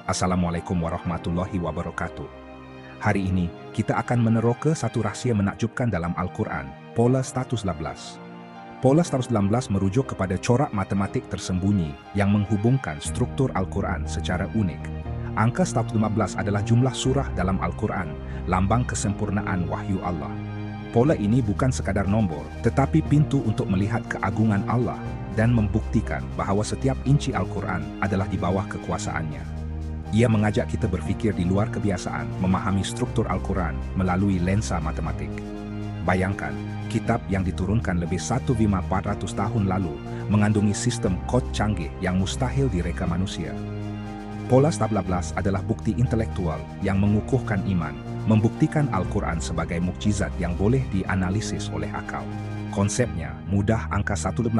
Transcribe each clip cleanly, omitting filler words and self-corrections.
Assalamualaikum warahmatullahi wabarakatuh. Hari ini, kita akan meneroka satu rahsia menakjubkan dalam Al-Quran, Pola 118. Pola 118 merujuk kepada corak matematik tersembunyi yang menghubungkan struktur Al-Quran secara unik. Angka 115 adalah jumlah surah dalam Al-Quran, lambang kesempurnaan wahyu Allah. Pola ini bukan sekadar nombor, tetapi pintu untuk melihat keagungan Allah dan membuktikan bahawa setiap inci Al-Quran adalah di bawah kekuasaannya. Ia mengajak kita berfikir di luar kebiasaan, memahami struktur Al-Quran melalui lensa matematik. Bayangkan, kitab yang diturunkan lebih 1,400 tahun lalu mengandungi sistem kod canggih yang mustahil direka manusia. Pola 118 adalah bukti intelektual yang mengukuhkan iman, membuktikan Al-Quran sebagai mukjizat yang boleh dianalisis oleh akal. Konsepnya, mudah angka 115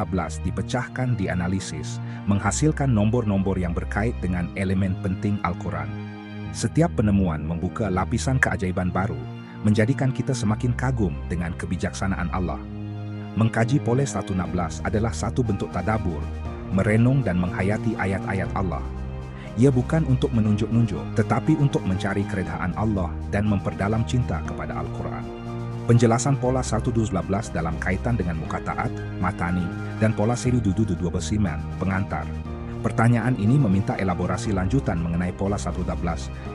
dipecahkan dianalisis, menghasilkan nombor-nombor yang berkait dengan elemen penting Al-Quran. Setiap penemuan membuka lapisan keajaiban baru, menjadikan kita semakin kagum dengan kebijaksanaan Allah. Mengkaji Pola 116 adalah satu bentuk tadabbur, merenung dan menghayati ayat-ayat Allah. Ia bukan untuk menunjuk-nunjuk, tetapi untuk mencari keredaan Allah dan memperdalam cinta kepada Al-Quran. Penjelasan Pola 112 dalam kaitan dengan mukataat, matani, dan pola seri dudu besiman, pengantar. Pertanyaan ini meminta elaborasi lanjutan mengenai Pola 112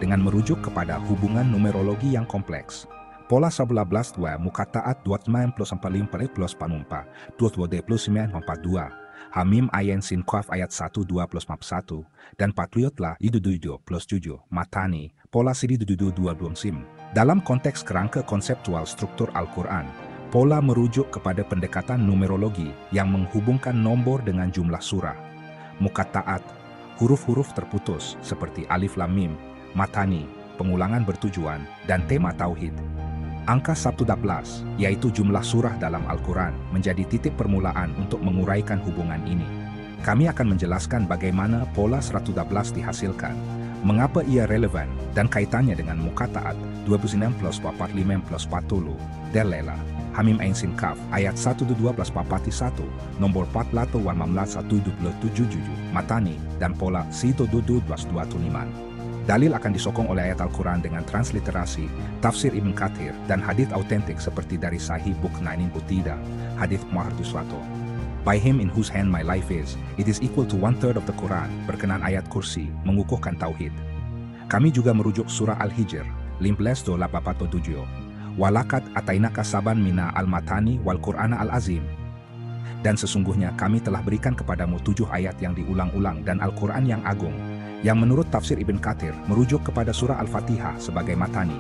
dengan merujuk kepada hubungan numerologi yang kompleks. Pola 112 mukataat 294 plus panumpa, 22942. Hamim Ayen Sin Qaf ayat 1 2 plus map 1 dan Patriotlah Idududu plus 7 Matani Pola Siri Dududu 2 Sim. Dalam konteks kerangka konseptual struktur Al-Quran, pola merujuk kepada pendekatan numerologi yang menghubungkan nombor dengan jumlah surah. Mukataat, huruf-huruf terputus seperti Alif Lam Mim, Matani, pengulangan bertujuan, dan tema Tauhid. Angka 112, yaitu jumlah surah dalam Al-Quran, menjadi titik permulaan untuk menguraikan hubungan ini. Kami akan menjelaskan bagaimana Pola 112 dihasilkan, mengapa ia relevan, dan kaitannya dengan mukataat 29 plus 45 plus 40, Delela, Hamim Ain Sin Kaf, ayat 1-2 plus 41, nomor 4 1 127 Matani, dan Pola 1-2 plus 25. Dalil akan disokong oleh ayat Al-Quran dengan transliterasi, tafsir Ibn Kathir, dan hadith autentik seperti dari Sahih Buk Nainin Butida, hadith Mu'arduswato. By him in whose hand my life is, it is equal to 1/3 of the Quran, berkenan ayat kursi, mengukuhkan tauhid. Kami juga merujuk surah Al-Hijr, 15:87. Walakat atainaka saban mina al-matani wal Qur'ana al-azim. Dan sesungguhnya kami telah berikan kepadamu 7 ayat yang diulang-ulang dan Al-Quran yang agung, yang menurut tafsir Ibn Kathir merujuk kepada surah Al-Fatihah sebagai matani.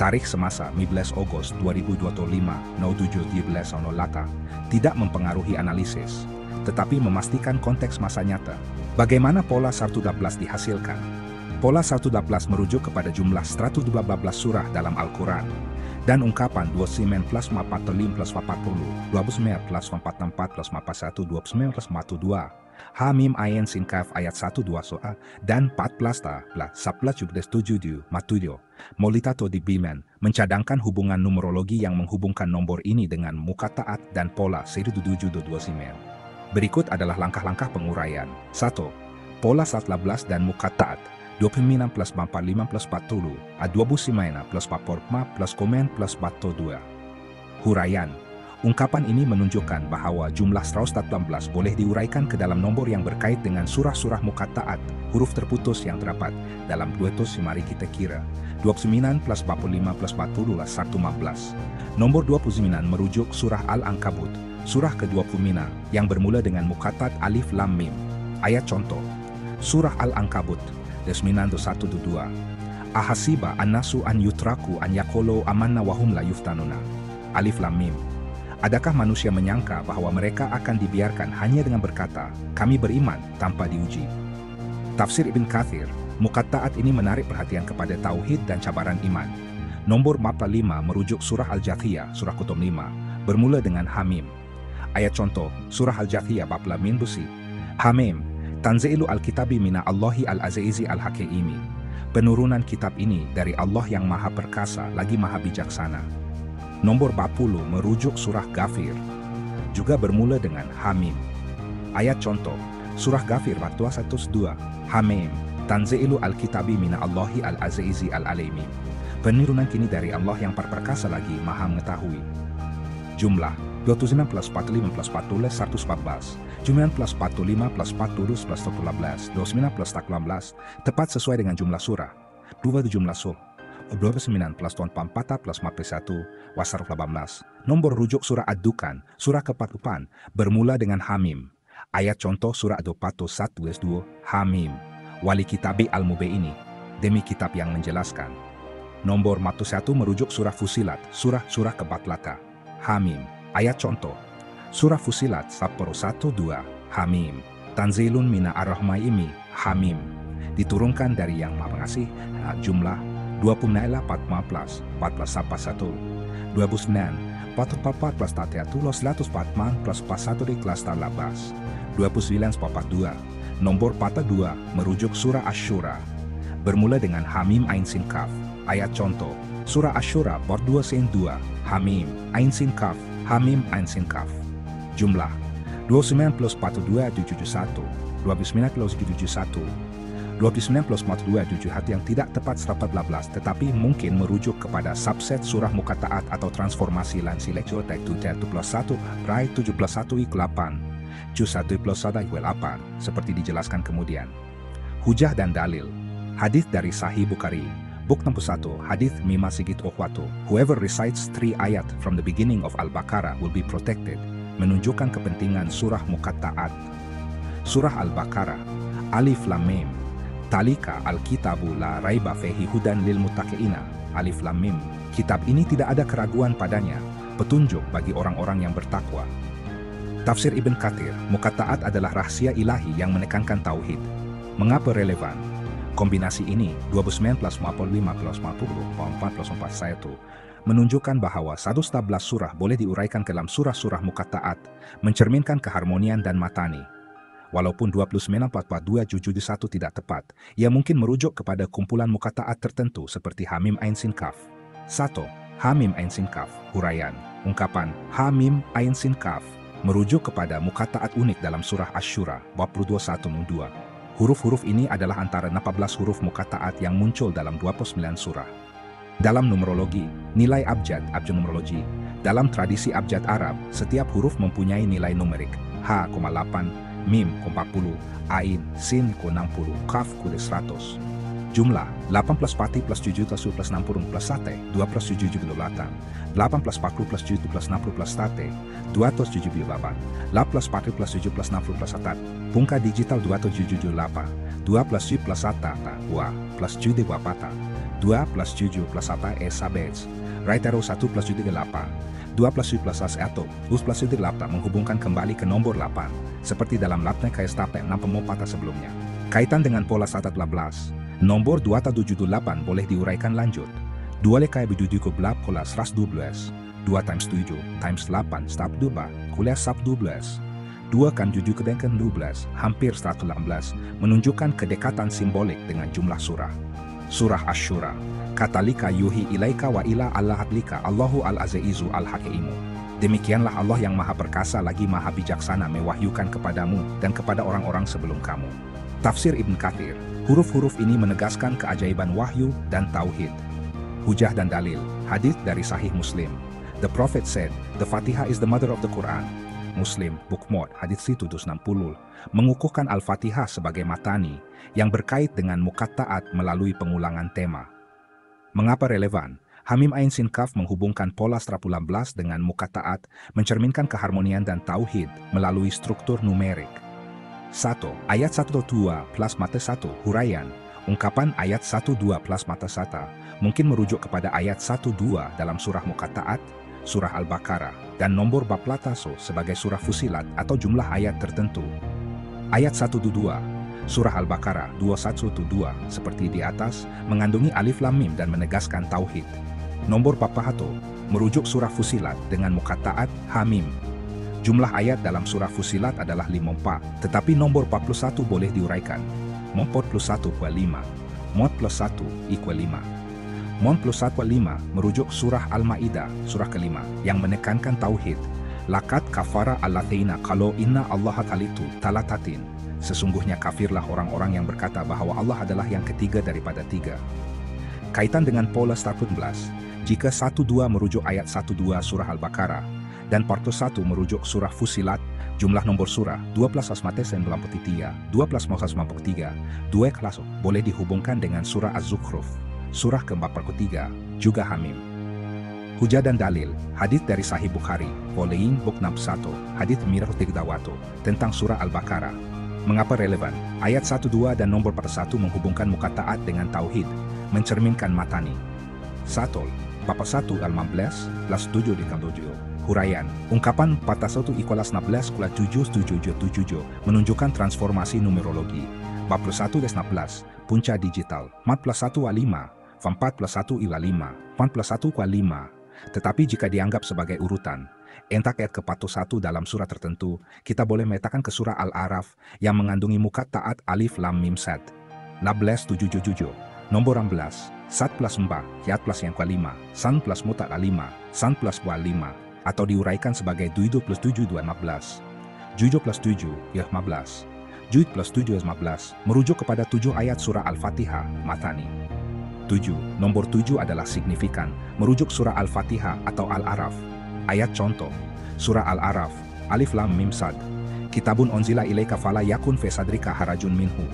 Tarikh semasa 15 Ogos 2025, 07.13 tidak mempengaruhi analisis, tetapi memastikan konteks masa nyata. Bagaimana Pola 112 dihasilkan? Pola 112 merujuk kepada jumlah 112 surah dalam Al-Quran, dan ungkapan 29 plus 45 plus 40, 29 plus 44 plus 41, 29 plus 42. Hamim Ayen Sin Kaf ayat 1-2 soa dan 14 11 matudio. Molitato di Bimen mencadangkan hubungan numerologi yang menghubungkan nombor ini dengan mukataat dan pola seri 7-2 simen. Berikut adalah langkah-langkah penguraian. 1. Pola 111 dan mukataat 29 plus 45 plus 40 a 20 simaina plus 45 plus komen plus 42. Huraian. Ungkapan ini menunjukkan bahawa jumlah 118 boleh diuraikan ke dalam nombor yang berkait dengan surah-surah mukataat, huruf terputus yang terdapat dalam duetus mari kita kira. 29 plus 45 plus 40 lah 115. Nomor 29 merujuk surah Al-Ankabut, surah ke-20 yang bermula dengan mukatat Alif Lam Mim. Ayat contoh, surah Al-Ankabut, 1-2. Ahasiba an-nasu an yutraku an yakolo amanna wahum la yuftanuna. Alif Lam Mim. Adakah manusia menyangka bahwa mereka akan dibiarkan hanya dengan berkata, kami beriman tanpa diuji? Tafsir Ibn Kathir, mukataat ini menarik perhatian kepada tauhid dan cabaran iman. Nomor 45 merujuk surah Al-Jathiyah, surah Kutum 5, bermula dengan Hamim. Ayat contoh, surah Al-Jathiyah bab Lamin Busi. Hamim, Tanzilu al-Kitabi mina Allahi al-Azizi al-Hakimi. Penurunan kitab ini dari Allah yang maha perkasa lagi maha bijaksana. Nomor 40 merujuk surah Ghafir, juga bermula dengan Hamim. Ayat contoh, surah Ghafir bab 212, Hamim, Tanzilu al-kitabi mina Allahi al-azizi al-alimi. Penurunan kini dari Allah yang perkasa lagi maha mengetahui. Jumlah 29 plus 45 plus 40 114. 9 plus 45 plus 40 plus 18. 29 plus 18 tepat sesuai dengan jumlah surah. 2 jumlah surah. 29 plus 44 plus 41 wasar 18. Nomor rujuk surah Ad-Dukhan, surah ke-40 bermula dengan Hamim. Ayat contoh surah Ad-Dukhan 1-2 Hamim. Wali kitabi al-Mubaini, demi kitab yang menjelaskan. Nomor 41 merujuk surah Fusilat, surah ke-40 Hamim. Ayat contoh surah Fusilat 1-2 Hamim. Tanzilun mina ar-Rahmaimi Hamim. Diturunkan dari yang Maha Pengasih. Jumlah 20 14 14 29 44 plus 31 los 104 plus 41 di kelas 18 29 42. Nomor 42 merujuk surah Asy-Syura bermula dengan Hamim Ain Sin Kaf. Ayat contoh surah Asy-Syura bab 2 sin 2 Hamim Ain Sin Kaf Hamim Ain Sin Kaf. Jumlah 29 plus 42 71 29 plus 71 29 plus 42 7 yang tidak tepat 114 tetapi mungkin merujuk kepada subset surah Muqatta'at atau transformasi lansi lecture tag 2 plus 1 rai 7 plus 1 ikut 8 juz 1 plus 1 ikut 8 seperti dijelaskan kemudian. Hujah dan dalil. Hadis dari Sahih Bukhari Buk 61 Hadis Mima Sigit Ukhwatu. Whoever recites 3 ayat from the beginning of Al-Baqarah will be protected. Menunjukkan kepentingan surah Muqatta'at. Surah Al-Baqarah Alif Lam Mim. Talika al-kitabu la raiba fihi hudan lil muttaqina. Alif Lam Mim. Kitab ini tidak ada keraguan padanya, petunjuk bagi orang-orang yang bertakwa. Tafsir Ibn Katsir, Muqatta'at adalah rahasia ilahi yang menekankan tauhid. Mengapa relevan? Kombinasi ini 29 plus 45 plus 40 4 plus 41 menunjukkan bahwa 111 surah boleh diuraikan ke dalam surah-surah Muqatta'at, mencerminkan keharmonian dan matani. Walaupun 29 42 juz 1 tidak tepat, ia mungkin merujuk kepada kumpulan Muqatta'at tertentu seperti Hamim Ain Sin Kaf. 1. Hamim Ain Sin Kaf. Huraian. Ungkapan Hamim Ain Sin Kaf merujuk kepada Muqatta'at unik dalam surah Asy-Syura bab 21-2. Huruf-huruf ini adalah antara 14 huruf Muqatta'at yang muncul dalam 29 surah. Dalam numerologi, nilai abjad numerologi. Dalam tradisi abjad Arab, setiap huruf mempunyai nilai numerik. H,8, Mim, 40, Ain, Sin, 60, Kaf, 100. Jumlah 8 plus 40 plus 7 plus 10 plus 60 plus 1 2 plus 7 plus 8 8 plus 40 plus 7 plus 60 plus 1 207 8 8 plus 40 plus 7 plus 60 plus 1 Pungka digital 278 2 plus 7 plus 1 2 plus 7 2 2 plus 7 plus 1 sabets Raitero 1 plus 7 8 2 plus 7 plus 1 plus 7 8 menghubungkan kembali ke nomor 8 seperti dalam laptop kayak stapel 6 pemopata sebelumnya. Kaitan dengan pola 112 nomor 278 boleh diuraikan lanjut. 2 lekai berjujuk belap pola 112. 2 times 7 times 8 stap 2 kuliah sub 12. 2 kan jujuk kedengkan 12 hampir 118 menunjukkan kedekatan simbolik dengan jumlah surah. Surah Asy-Syura. Katalika yuhi ilaika wa ila allahatlika Allahu al-azizu al-hakimu. Demikianlah Allah yang maha perkasa lagi maha bijaksana mewahyukan kepadamu dan kepada orang-orang sebelum kamu. Tafsir Ibn Katsir. Huruf-huruf ini menegaskan keajaiban wahyu dan tauhid. Hujah dan dalil. Hadis dari Sahih Muslim. The Prophet said, the Fatihah is the mother of the Quran. Muslim, Bookmod, hadis 760, mengukuhkan Al-Fatihah sebagai matani yang berkait dengan Muqatta'at melalui pengulangan tema. Mengapa relevan? Hamim Ain Sin Kaf menghubungkan pola 118 dengan Muqatta'at, mencerminkan keharmonian dan tauhid melalui struktur numerik. 1. Ayat 1-2 plus mata 1 huraian. Ungkapan ayat 1-2 plus mata 1 mungkin merujuk kepada ayat 1-2 dalam surah Muqatta'at, surah Al-Baqarah, dan nomor bab Lataso sebagai surah Fusilat atau jumlah ayat tertentu. Ayat 1-2 surah Al-Baqarah 21-2 seperti di atas mengandungi alif lam mim dan menegaskan tauhid. Nomor bab Pahato merujuk surah Fusilat dengan Muqatta'at Hamim. Jumlah ayat dalam surah Fusilat adalah 54, tetapi nomor 41 boleh diuraikan. Mod plus 1 = 5. Mod plus 1 = 5. Mod plus 1 = 5 merujuk surah Al-Ma'idah, surah kelima, yang menekankan tauhid. Laqad kafara alladziina qalu inna Allaha thalithu talatatin. Sesungguhnya kafirlah orang-orang yang berkata bahwa Allah adalah yang ketiga daripada tiga. Kaitan dengan pola 18, jika 1-2 merujuk ayat 1-2 surah Al-Baqarah, dan part 1 merujuk surah Fussilat, jumlah nombor surah 12 93, 12 93, 2 kelas boleh dihubungkan dengan surah Az-Zukhruf, surah ke-43, juga Hamim. Hujah dan dalil, hadits dari Sahih Bukhari, volume book 61, hadits Mirah Tigdawato, tentang surah Al-Baqarah. Mengapa relevan? Ayat 1-2 dan nomor 41 menghubungkan muqatta'at dengan tauhid, mencerminkan matani. 1. Bapa 1 Al-15, plus 7 di 7. Huraian, ungkapan 41 = 16 kulat 7 menunjukkan transformasi numerologi. Bab 1 des 16, punca digital, 41 A5, 41 ila 5, 41 kwa 5. Tetapi jika dianggap sebagai urutan, entak ayat ke-41 dalam surah tertentu, kita boleh meletakkan ke surah Al-A'raf yang mengandungi muqatta'at alif lam mim sad. 16 nomor 16, sat plus 4, yat plus yang ke-5, san plus mutat A5, san plus wa 5, atau diuraikan sebagai 7 plus 7 2 15. 7 plus 7 ya 15. 7 plus 7 15 merujuk kepada 7 ayat surah Al-Fatihah, matani. 7, nomor 7 adalah signifikan, merujuk surah Al-Fatihah atau Al-A'raf. Ayat contoh, surah Al-A'raf, alif lam mim sad. Kitabun onzila ilaika fala yakun fi sadrika harajun minhu.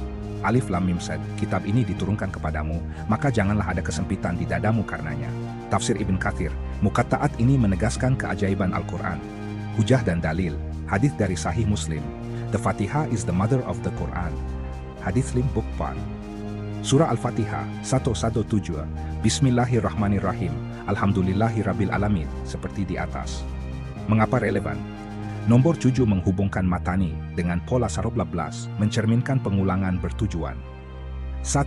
Alif lam mim sad, kitab ini diturunkan kepadamu, maka janganlah ada kesempitan di dadamu karenanya. Tafsir Ibn Katsir, muqatta'at ini menegaskan keajaiban Al-Quran. Hujah dan dalil, hadits dari Sahih Muslim. The Fatihah is the mother of the Quran. Hadits Lim Book 4. Surah Al-Fatihah 117, Bismillahirrahmanirrahim, Alhamdulillahirabbil alamin, seperti di atas. Mengapa relevan? Nomor 7 menghubungkan matani dengan pola 12, mencerminkan pengulangan bertujuan. 1.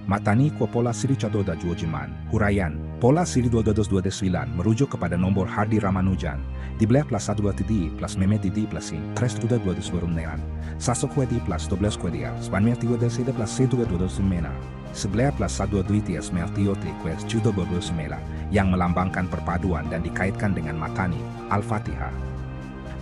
Matani kwa pola siri cadoda juojiman, huraian, pola siri 2229 merujuk kepada nomor Hardi Ramanujan, di belah plus 1 tidi plus meme tidi plus si, 3 2 nean, sasok wedi plus 12 kwedia, spanmer tiwa desida plus 2 mena, sebelah plus 1 duitias meltiote quest judo semela, yang melambangkan perpaduan dan dikaitkan dengan matani, Al-Fatihah.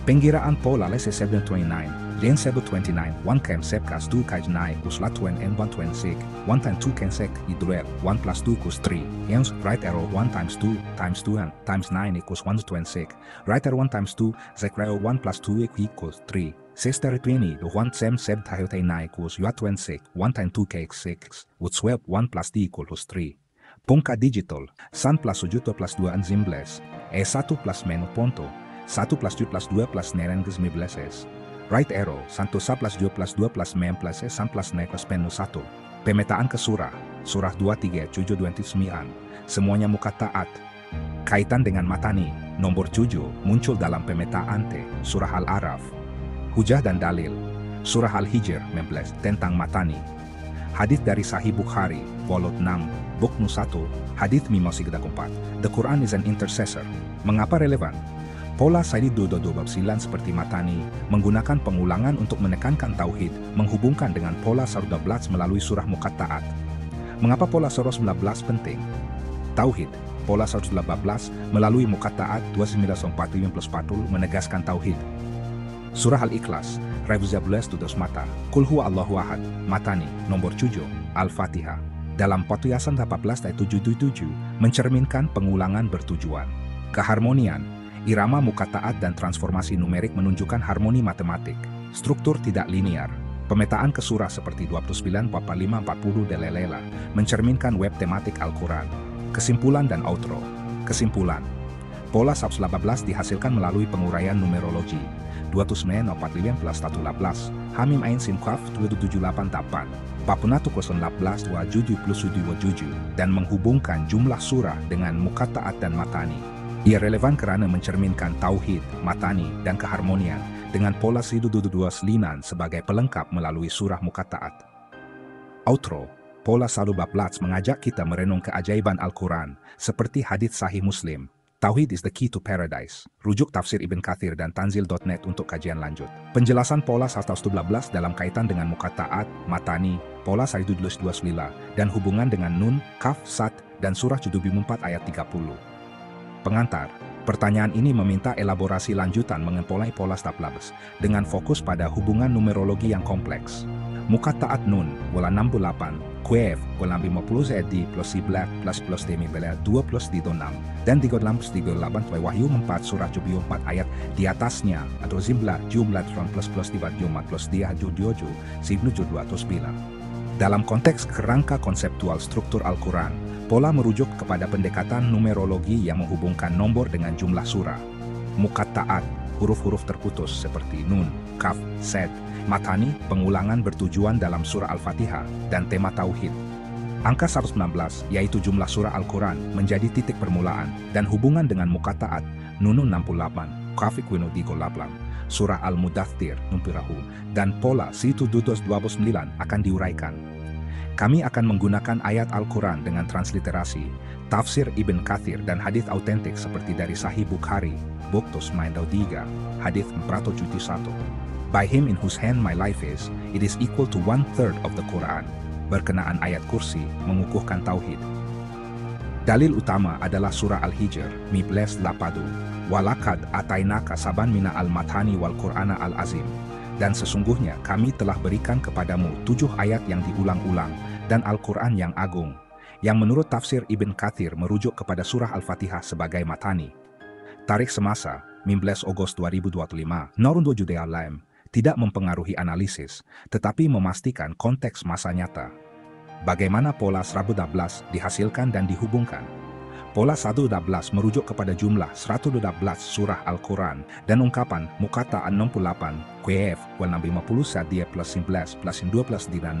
Penggiraan pola lese 729, Len 729, 1 kem sepkas 2 kaj nai kus latuen n 126, 1 time 2 ken sek idruel, 1 plus 2 kus 3, yang right arrow 1 times 2 times 2 times 9 equals 126, right arrow 1 times 2, zek arrow 1 plus 2 equals 3, sister 20, the 1 sem seb tayote nai kus yu 26, 1 time 2 k 6, would swap 1 plus d equals 3. Pungka digital, san plus 7 plus 2 anzimbles, e1 plus menu ponto, 1 plus 7 plus 2 plus neren ke 19. Right arrow, santo sa plus 2 plus 2 plus mem plus e san plus ne plus penu 1. Pemetaan ke surah, surah 23 7 29, semuanya muqatta'at. Kaitan dengan matani, nomor 7 muncul dalam pemetaan T, surah Al-A'raf. Hujah dan dalil, surah Al-Hijr 19 tentang matani. Hadits dari Sahih Bukhari, volume 6, book 1, hadits 534. The Quran is an intercessor. Mengapa relevan? Pola Saidi 22 bab 9 seperti matani, menggunakan pengulangan untuk menekankan tauhid, menghubungkan dengan pola 12 melalui surah muqatta'at. Mengapa pola 19 penting? Tauhid, pola 118 melalui muqatta'at 2940 menegaskan tauhid. Surah Al-Ikhlas, Revza 12 mata, Qul huwa Allahu ahad, matani, nomor 7, Al-Fatihah. Dalam Potuyasan 18 ayat 777, mencerminkan pengulangan bertujuan. Keharmonian, irama muqatta'at dan transformasi numerik menunjukkan harmoni matematik, struktur tidak linear. Pemetaan ke surah seperti 29, 45, 40 delelela, mencerminkan web tematik Al-Quran. Kesimpulan dan outro. Kesimpulan. Pola 118 dihasilkan melalui penguraian numerologi. 245 plus 118, Hamim Ain Sin Kaf 2788, Papunatu 018 27 plus 27, dan menghubungkan jumlah surah dengan muqatta'at dan matani. Ia relevan karena mencerminkan tauhid, matani, dan keharmonian dengan pola 122 selinan sebagai pelengkap melalui surah muqatta'at. Outro, pola 114 mengajak kita merenung keajaiban Al-Quran, seperti hadits Sahih Muslim. Tauhid is the key to paradise. Rujuk tafsir Ibn Katsir dan Tanzil.net untuk kajian lanjut. Penjelasan pola 112 dalam kaitan dengan muqatta'at, matani, pola 122 dan hubungan dengan nun, kaf, sat, dan surah Judubi 4 ayat 30. Pengantar, Pertanyaan ini meminta elaborasi lanjutan mengenai pola staf labes dengan fokus pada hubungan numerologi yang kompleks. Mukattaat nun, wala 68, kuef, wala 50 zedi plus 11 plus demi bela 2 plus di 6, dan 38 Wahyu 4 surah 74 ayat di atasnya, atau jumlah plus di Jumat plus dia judioju, sibnu judul atau 9. Dalam konteks kerangka konseptual struktur Al-Quran, pola merujuk kepada pendekatan numerologi yang menghubungkan nombor dengan jumlah surah. Mukattaat, huruf-huruf terputus seperti nun, kaf, sed, matani, pengulangan bertujuan dalam surah Al-Fatihah, dan tema Tauhid. Angka 119, yaitu jumlah surah Al-Quran, menjadi titik permulaan, dan hubungan dengan mukattaat, nunun 68, kafik winu 38, surah Al-Mudaththir, numpirahu, dan pola situ 29 akan diuraikan. Kami akan menggunakan ayat Al-Quran dengan transliterasi, tafsir Ibn Kathir dan hadis autentik seperti dari Sahih Bukhari, Buktos Maindau 3, hadis 471. By him in whose hand my life is, it is equal to 1/3 of the Quran. Berkenaan ayat kursi, mengukuhkan tauhid. Dalil utama adalah surah Al-Hijr, Mibles Lapadu, Walakad atainaka saban mina al-mathani wal Qur'ana al-azim. Dan sesungguhnya kami telah berikan kepadamu 7 ayat yang diulang-ulang, dan Al-Quran yang agung, yang menurut tafsir Ibn Kathir merujuk kepada surah Al-Fatihah sebagai matani. Tarikh semasa, 15 Agustus 2025, Norun Judea Laim, tidak mempengaruhi analisis, tetapi memastikan konteks masa nyata. Bagaimana pola 112 dihasilkan dan dihubungkan? Pola 112 merujuk kepada jumlah 112 surah Al-Quran dan ungkapan Mukatta 68, Qf, wal 50 sadia plus 11 plus 2 plus 6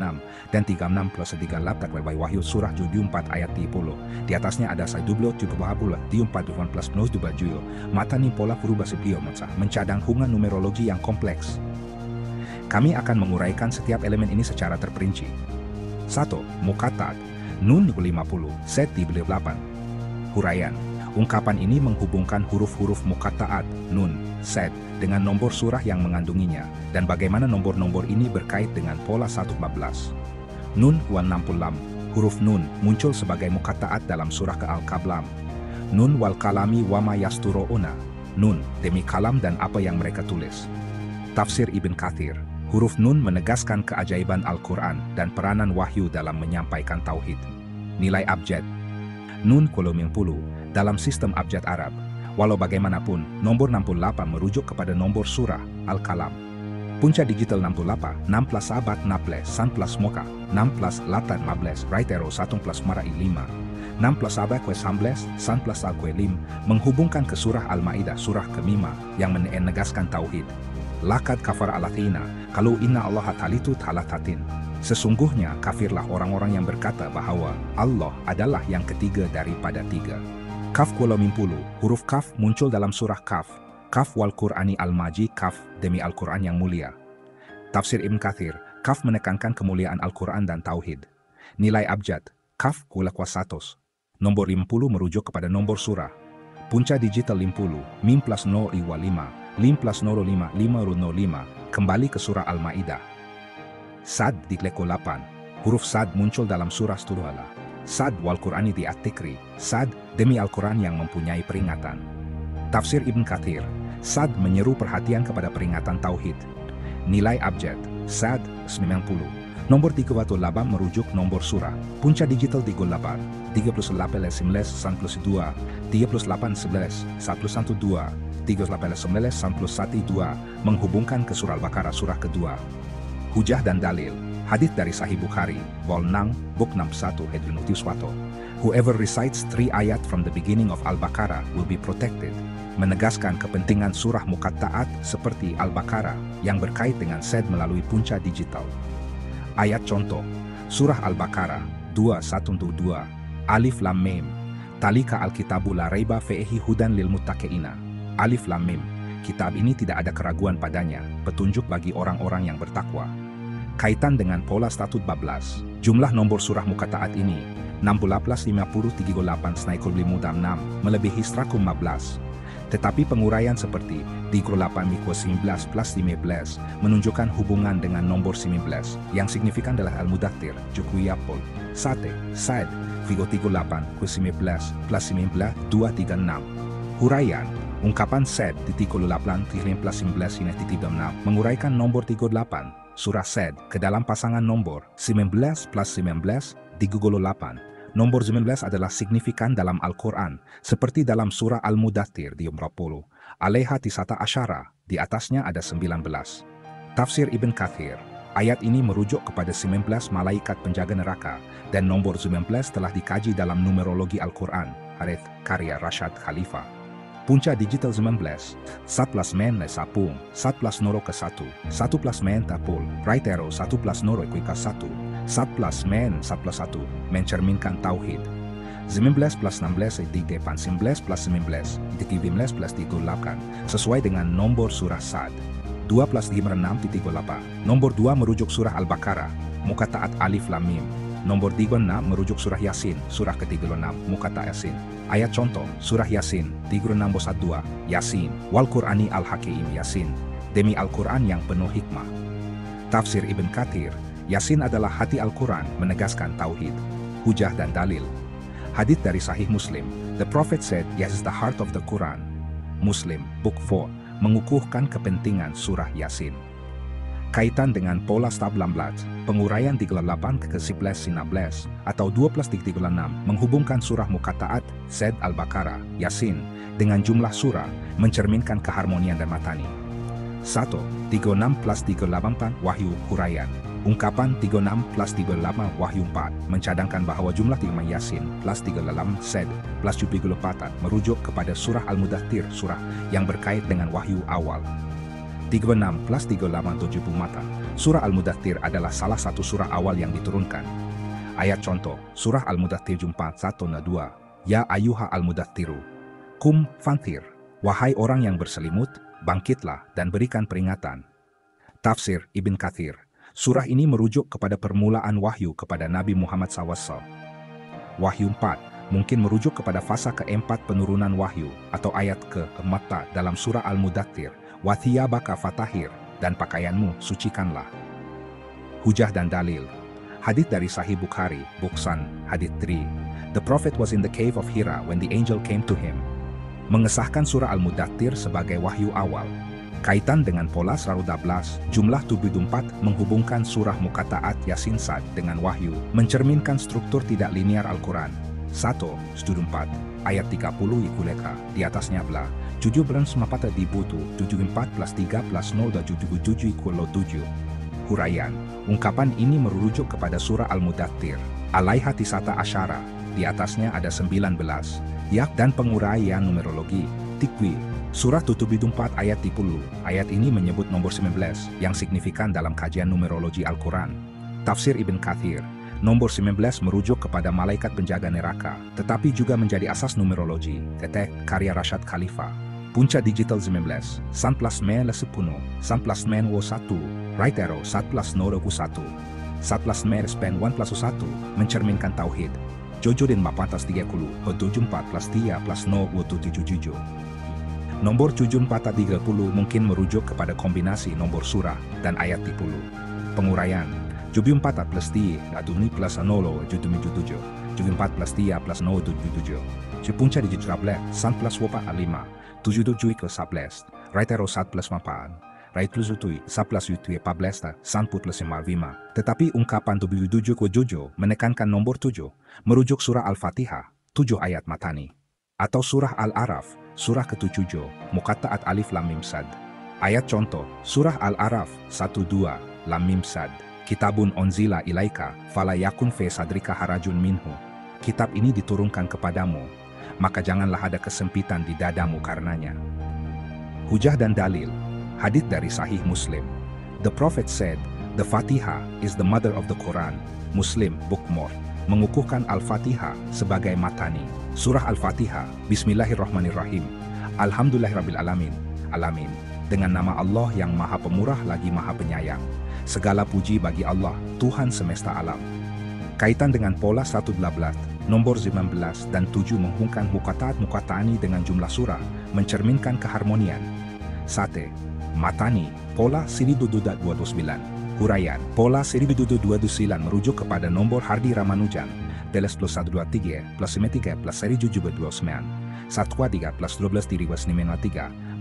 dan 36 plus 38 Wahyu surah 74 ayat 10. Di atasnya ada Saidublo 70 di 41 plus 2 matani pola berubah sebelum mencadang hubungan numerologi yang kompleks. Kami akan menguraikan setiap elemen ini secara terperinci. 1. Mukattaat, nun 50, set di 8. Huraian. Ungkapan ini menghubungkan huruf-huruf mukattaat, nun, sed, dengan nombor surah yang mengandunginya, dan bagaimana nombor-nombor ini berkait dengan pola 114. Nun 166, huruf nun muncul sebagai mukattaat dalam surah Al-Qablam. Nun wal kalami wama yasturo'una, nun, demi kalam dan apa yang mereka tulis. Tafsir Ibn Kathir, huruf nun menegaskan keajaiban Al-Quran dan peranan wahyu dalam menyampaikan tauhid. Nilai abjad Nun 10 dalam sistem abjad Arab. Walau bagaimanapun, nomor 68 merujuk kepada nomor surah Al-Qalam. Punca digital 68, 6 plus sabat 16, san plus moka, 6 plus latan 15, raitero 1 plus marai 5. 6 plus sabat kue 16, san plus al kue 5, menghubungkan ke surah Al-Ma'idah surah ke-5 yang menegaskan tauhid. Lakad kafar alatina, kalau inna Allah talitu talatatin. Sesungguhnya kafirlah orang-orang yang berkata bahwa Allah adalah yang ketiga daripada 3. Kaf 10, huruf kaf muncul dalam surah Kaf. Kaf wal Qur'ani al-Majid, kaf demi Al-Quran yang mulia. Tafsir Ibn Kathir, kaf menekankan kemuliaan Al-Quran dan tauhid. Nilai abjad, kaf kula kuasatos. Nomor 50 merujuk kepada nomor surah. Punca digital 50, mim plus 0 iwa 5, lim plus 05, 5 kembali ke surah Al-Ma'idah. Sad di Kleko 8, huruf Sad muncul dalam surah Sturuhala. Sad wal Qur'ani di At-Tikri, Sad demi Al-Quran yang mempunyai peringatan. Tafsir Ibn Kathir, Sad menyeru perhatian kepada peringatan tauhid. Nilai abjad, Sad 90. Nomor 38 merujuk nomor surah. Punca digital 38, 38 92, 38 11, 112, 38 9 menghubungkan ke surah Al-Baqarah surah kedua. Hujah dan dalil, hadits dari Sahih Bukhari, Vol 6, Book 61, Hedrinutius Wato. Whoever recites 3 ayat from the beginning of Al-Baqarah will be protected. Menegaskan kepentingan surah mukattaat seperti Al-Baqarah yang berkait dengan sed melalui punca digital. Ayat contoh, surah Al-Baqarah 2:1-2, Alif Lam Mim, Talika Alkitabu la raiba fihi hudan lil muttaqina. Alif Lam Mim, kitab ini tidak ada keraguan padanya, petunjuk bagi orang-orang yang bertakwa. Kaitan dengan pola statut 14, jumlah nomor surah mukattaat ini, 16-50-38 snaikul limudam 6, melebihi 115. Tetapi penguraian seperti di 8-19 plus 15 menunjukkan hubungan dengan nomor 19, yang signifikan adalah Al-Mudaththir, Jukuyapol, Sate, Said, Vigo 38, 19 plus 19, 236. Huraian, ungkapan Sed di 38-19-6 menguraikan nomor 38, surah Sed ke dalam pasangan nomor 19 plus 19 digugolo 8. Nomor 19 adalah signifikan dalam Al-Quran, seperti dalam surah Al-Mudaththir di 40. Alaiha tisata asyara, di atasnya ada 19. Tafsir Ibn Kathir, ayat ini merujuk kepada 19 malaikat penjaga neraka, dan nomor 19 telah dikaji dalam numerologi Al-Quran, Harith karya Rashad Khalifa. Punca digital 19, 1 men le sapung, 1 noro ke 1, 1 men tapul, right arrow 1 noro ke 1, 1 men 1 mencerminkan tauhid. 19 plus 16 di depan 19 plus 19, di 19 plus 38, sesuai dengan nomor surah Sad. 2 plus 6 di 38, nomor 2 merujuk surah Al-Baqarah, muka taat Alif Lam Mim. Nomor 36 merujuk surah Yasin, surah ke-36, muka taat Yasin. Ayat contoh, surah Yasin, 36-2, Yasin, wal Qur'ani al-Hakim Yasin, demi Al-Quran yang penuh hikmah. Tafsir Ibn Kathir, Yasin adalah hati Al-Quran menegaskan tauhid, hujah dan dalil. Hadits dari Sahih Muslim, the Prophet said, yes is the heart of the Quran. Muslim, Book 4, mengukuhkan kepentingan surah Yasin. Kaitan dengan pola stab 16, penguraian 38 ke 11-19 atau 12-36 menghubungkan surah Muqatta'at, Sed Al-Baqarah, Yasin dengan jumlah surah mencerminkan keharmonian dan matani. 1. 36 plus 38 Wahyu Huraian. Ungkapan 36 plus 38 Wahyu 4 mencadangkan bahwa jumlah 3 Yasin plus 38 Sed plus 74 merujuk kepada surah Al-Mudaththir, surah yang berkait dengan wahyu awal. 36 plus 38 70 mata. Surah Al-Mudaththir adalah salah satu surah awal yang diturunkan. Ayat contoh, surah Al-Mudaththir 41-2. Ya ayuha al-mudathtiru. Kum fanthir. Wahai orang yang berselimut, bangkitlah dan berikan peringatan. Tafsir Ibn Kathir. Surah ini merujuk kepada permulaan wahyu kepada Nabi Muhammad SAW. Wahyu 4 mungkin merujuk kepada fasa keempat penurunan wahyu atau ayat ke-4 dalam surah Al-Mudaththir. Wathiyabaka fatahir, dan pakaianmu sucikanlah. Hujah dan dalil. Hadits dari Sahih Bukhari, Buksan, Hadits 3. The Prophet was in the cave of Hira when the angel came to him. Mengesahkan surah Al-Mudaththir sebagai wahyu awal. Kaitan dengan pola 112, jumlah 74 menghubungkan surah Muqatta'at Yasin Sad dengan wahyu, mencerminkan struktur tidak linear Al-Quran. 1. Studi 4, ayat 30 Ikuleka, di atasnya bla. 7 bulan semapata dibutuh, 74 plus 3 plus 0 dan 77 ikulo 7. Huraian, ungkapan ini merujuk kepada surah Al-Mudaththir, alaiha tisata asyara, di atasnya ada 19, yak dan penguraian numerologi, tikwi. Surah 74 ayat 30, ayat ini menyebut nomor 19, yang signifikan dalam kajian numerologi Al-Quran. Tafsir Ibn Kathir, nomor 19 merujuk kepada malaikat penjaga neraka, tetapi juga menjadi asas numerologi, ketek karya Rashad Khalifa. Punca digital 19, 1 plus men le 10, 1 plus men wo 1, right arrow 1 plus noro ku 1, 1 plus men span 1 plus 1, mencerminkan tauhid. Jojo dan mapatas 30, ho 74 plus 3 plus no wo 77. Nomor 74 30 mungkin merujuk kepada kombinasi nomor surah dan ayat 30. Penguraian, 74 plus 3, aduni plus 0, 77, 74 plus 3 plus 0, 77. Punca digital 1 plus 4 5. 77 ke 11, right arrow 1 plus 4, right plus 7, 1 plus 7, 14, 1 plus 5. Tetapi ungkapan 77 ke 7 menekankan nomor 7, merujuk surah Al-Fatihah, 7 ayat matani. Atau surah Al-Araf, surah ke-7, Muqatta'at Alif Lam Mim Sad. Ayat contoh, surah Al-Araf, 1-2, Lam Mim Sad. Kitabun onzila ilaika, fala yakun fe sadrika harajun minhu. Kitab ini diturunkan kepadamu, maka janganlah ada kesempitan di dadamu karenanya. Hujah dan dalil. Hadits dari Sahih Muslim. The Prophet said, the Fatihah is the mother of the Quran. Muslim, Book 4, mengukuhkan Al-Fatihah sebagai matani. Surah Al-Fatihah, Bismillahirrahmanirrahim. Alhamdulillahirabbil alamin. Alamin. Dengan nama Allah yang Maha Pemurah lagi Maha Penyayang. Segala puji bagi Allah, Tuhan semesta alam. Kaitan dengan pola 112, nomor 19 dan 7 menghubungkan Muqatta'at dengan jumlah surah, mencerminkan keharmonian. 1. Matani, pola 1229. Huraian, pola 1229 merujuk kepada nomor Hardi Ramanujan, teles plus 123 plus 93 plus 1729. Satwa 3 plus 12 diri was 3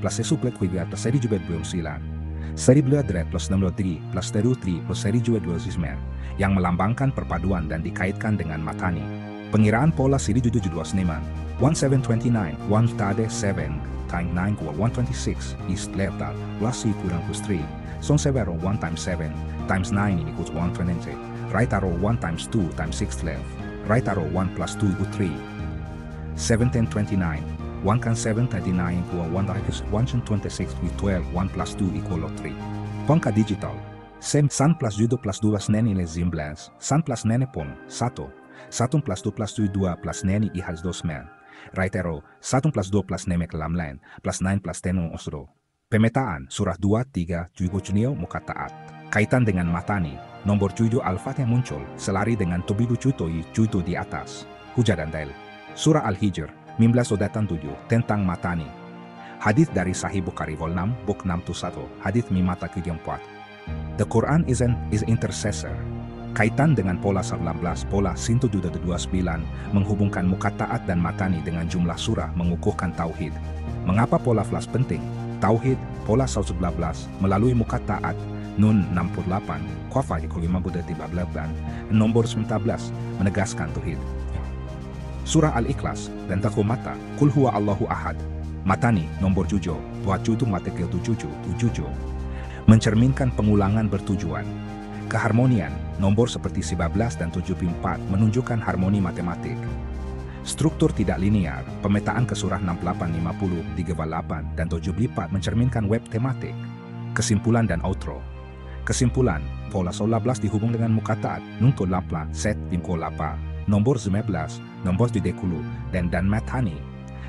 plus sesuplet kuiga plus seri jubet belum silan. Seri bela dret plus 63 plus teru 3 plus seri jubet 29 yang melambangkan perpaduan dan dikaitkan dengan matani. Pengiraan pola siri juju dua seniman 1729 1 tade 7 time 9 equal 126 is lethal plus C kurang plus 3 son severo 1 times 7 times 9 equals 120 right arrow 1 times 2 times 6 left right arrow 1 plus 2 equal 3 1729 1 can 739 equal 1 minus 126 with 12 1 plus 2 equal 3 Pangka digital Sem san plus judo plus 2 neni les 19 san plus nene pon 1 1 plus 2 plus 2 plus neni ihas 2 men right arrow 1 plus 2 plus neme kelam lain plus 9 plus 10 osro. Pemetaan surah 2 3 jugo junio muka taat kaitan dengan matani nomor 7 al-fatihah muncul selari dengan tobidu cutoi judo di atas hujan dan dail. Surah Al-Hijr 19 odatan 7 tentang matani. Hadith dari Sahih Bukhari vol 6 buk 61 hadith mimata ke-4. The Quran is intercessor. Kaitan dengan pola 19 pola sintu juda 29 menghubungkan muka taat dan matani dengan jumlah surah mengukuhkan tauhid. Mengapa pola flash penting? Tauhid, pola 19 melalui muka taat, nun 68, kuafa ikul 5 nomor 19 menegaskan tauhid. Surah Al-Ikhlas dan takumata, kul huwa Allahu ahad. Matani, nomor 7, buat judu matekel 7, mencerminkan pengulangan bertujuan. Keharmonian, nomor seperti 19 dan 74 menunjukkan harmoni matematik. Struktur tidak linear, pemetaan ke surah 68, 50, 38, dan 74 mencerminkan web tematik. Kesimpulan dan outro. Kesimpulan, pola 19 dihubung dengan muka taat, nungto lapla, set, timko lapa, nomor 19, nomor 30, dan matani.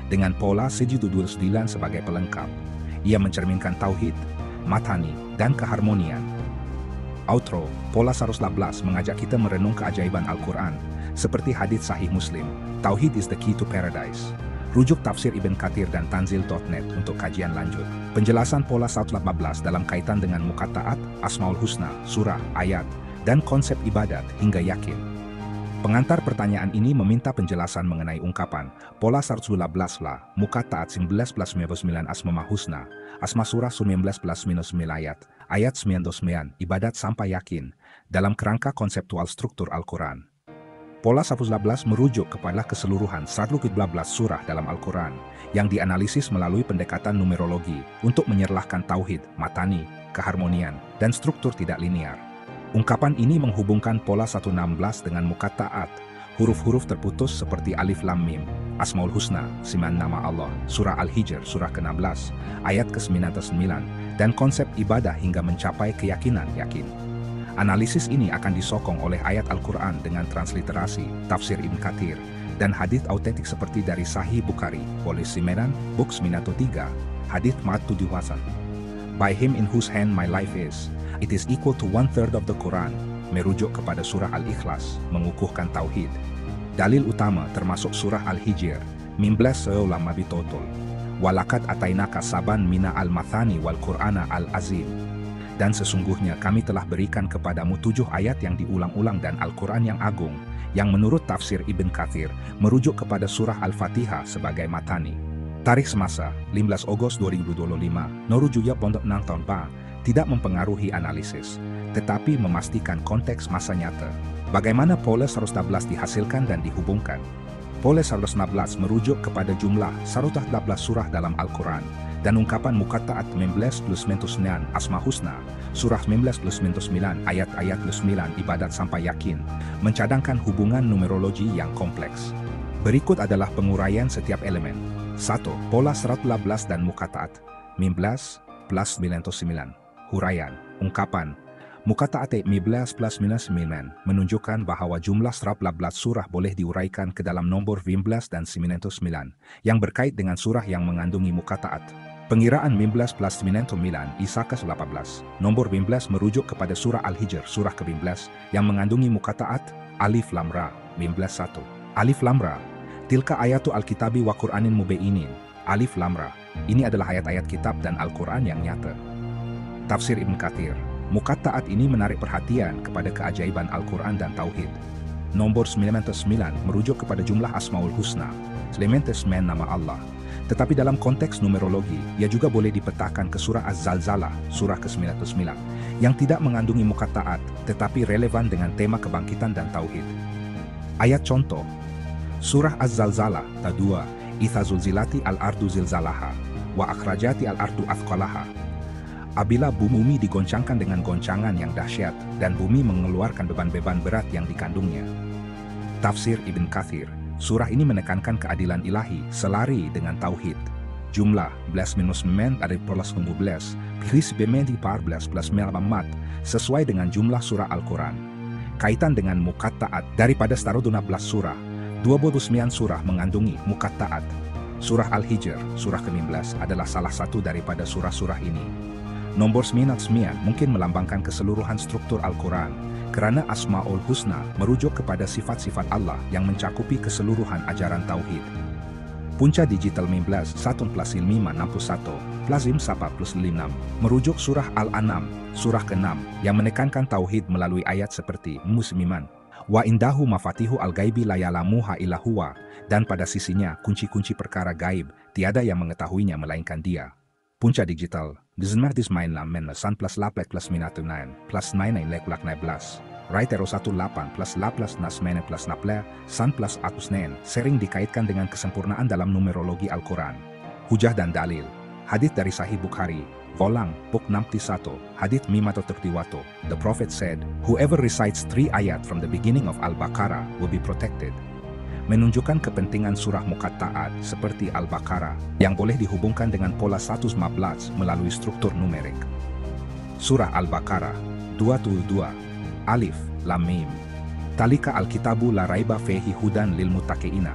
Dengan pola sejudu 29 sebagai pelengkap. Ia mencerminkan tauhid, matani, dan keharmonian. Outro, pola 19 mengajak kita merenung keajaiban Al-Quran, seperti hadits Sahih Muslim, Tauhid is the key to paradise. Rujuk tafsir Ibn Kathir dan Tanzil.net untuk kajian lanjut. Penjelasan pola 18 dalam kaitan dengan muka taat, Asmaul Husna, surah, ayat, dan konsep ibadat hingga yakin. Pengantar pertanyaan ini meminta penjelasan mengenai ungkapan pola 19 lah, muka taat 19 plus 99 asma husna, asma surah 19 plus minus 9 ayat 99, ibadat sampai yakin, dalam kerangka konseptual struktur Al-Quran. Pola 19 merujuk kepada keseluruhan 112 surah dalam Al-Quran, yang dianalisis melalui pendekatan numerologi untuk menyerlahkan tauhid, matani, keharmonian, dan struktur tidak linear. Ungkapan ini menghubungkan pola 116 dengan muka taat, huruf-huruf terputus seperti alif lam mim, Asmaul Husna, 9 nama Allah, surah Al-Hijr, surah ke-16, ayat ke-99, dan konsep ibadah hingga mencapai keyakinan yakin. Analisis ini akan disokong oleh ayat Al-Quran dengan transliterasi, tafsir Ibn Kathir, dan hadits autentik seperti dari Sahih Bukhari, Polis Simeran, Buk 93, hadits Ma'at 7 Hasan. By him in whose hand my life is, it is equal to 1/3 of the Quran, merujuk kepada surah Al-Ikhlas, mengukuhkan tauhid. Dalil utama termasuk surah Al-Hijr, 19 seulama bitotol. Walakat atainaka saban mina al-mathani wal Qur'ana al-azim. Dan sesungguhnya kami telah berikan kepadamu 7 ayat yang diulang-ulang dan Al-Quran yang agung, yang menurut tafsir Ibn Kathir, merujuk kepada surah Al-Fatihah sebagai matani. Tarikh semasa, 15 Agustus 2025, Norujuya Pondok Nang Tahun Pa, tidak mempengaruhi analisis, tetapi memastikan konteks masa nyata. Bagaimana pola 19 dihasilkan dan dihubungkan? Pola 19 merujuk kepada jumlah 118 surah dalam Al-Quran, dan ungkapan muka taat 19 plus 9 asma husna, surah 19 plus 9 ayat-ayat plus 9 ibadat sampai yakin, mencadangkan hubungan numerologi yang kompleks. Berikut adalah penguraian setiap elemen. 1. Pola 118 dan muka taat, 19 plus 99. Huraian, ungkapan, muka taat 19 plus 99 menunjukkan bahwa jumlah 118 surah boleh diuraikan ke dalam nomor 19 dan 99, yang berkait dengan surah yang mengandungi muka taat. Pengiraan 19 plus 99 Isa ke-18, nomor 19 merujuk kepada surah Al-Hijr, surah ke-15, yang mengandungi muka taat, Alif Lam Ra, 19:1. Alif Lam Ra, tilka ayatu Al-Kitabi wa Qur'anin Mubainin, Alif Lam Ra, ini adalah ayat-ayat kitab dan Al-Quran yang nyata. Tafsir Ibn Kathir, muka taat ini menarik perhatian kepada keajaiban Al-Quran dan Tauhid. Nomor 99 merujuk kepada jumlah Asmaul Husna, Sementes men nama Allah. Tetapi dalam konteks numerologi, ia juga boleh dipetakan ke surah Az-Zalzalah, surah ke-99, yang tidak mengandungi muqatta'at, tetapi relevan dengan tema kebangkitan dan tauhid. Ayat contoh, surah Az-Zalzalah, ta 2, Idza zulzilati al-ardu zilzalaha, wa akhrajati al-ardu athqalaha. Apabila bumi digoncangkan dengan goncangan yang dahsyat, dan bumi mengeluarkan beban-beban berat yang dikandungnya. Tafsir Ibn Katsir. Surah ini menekankan keadilan ilahi selari dengan tauhid. Jumlah 11 men dari polas 11, pilih bemedi par 11 melamat, sesuai dengan jumlah surah Al-Quran. Kaitan dengan muqatta'at daripada setara 12 surah, 29 surah mengandungi muqatta'at. Surah Al-Hijr, surah ke-15 adalah salah satu daripada surah-surah ini. Nombor 99 mungkin melambangkan keseluruhan struktur Al-Quran, karena Asma'ul Husna merujuk kepada sifat-sifat Allah yang mencakupi keseluruhan ajaran Tauhid. Punca digital 15 1 plus 5 61 plus 4 plus 5 merujuk surah Al-An'am, surah ke-6 yang menekankan Tauhid melalui ayat seperti Musliman, wa indahu mafatihu al-gaibi la ya'lamuha illa huwa, dan pada sisinya kunci-kunci perkara gaib, tiada yang mengetahuinya melainkan Dia. Punca digital, dismartis main lamen san plus lapek plus minatu 9 plus 9 lek 19. Right arrow 18 plus la plus nas mene plus naple, san plus akus nen, sering dikaitkan dengan kesempurnaan dalam numerologi Al-Quran. Hujah dan dalil. Hadits dari Sahih Bukhari, Volang, Book 61, Hadits Mimato Tertiwato. The Prophet said, whoever recites 3 ayat from the beginning of Al-Baqarah will be protected. Menunjukkan kepentingan surah muqatta'at seperti Al-Baqarah yang boleh dihubungkan dengan pola 115 melalui struktur numerik. Surah Al-Baqarah 272 Alif Lam Mim. Talika al-kitabu la raiba fihi hudan lil muttaqiina.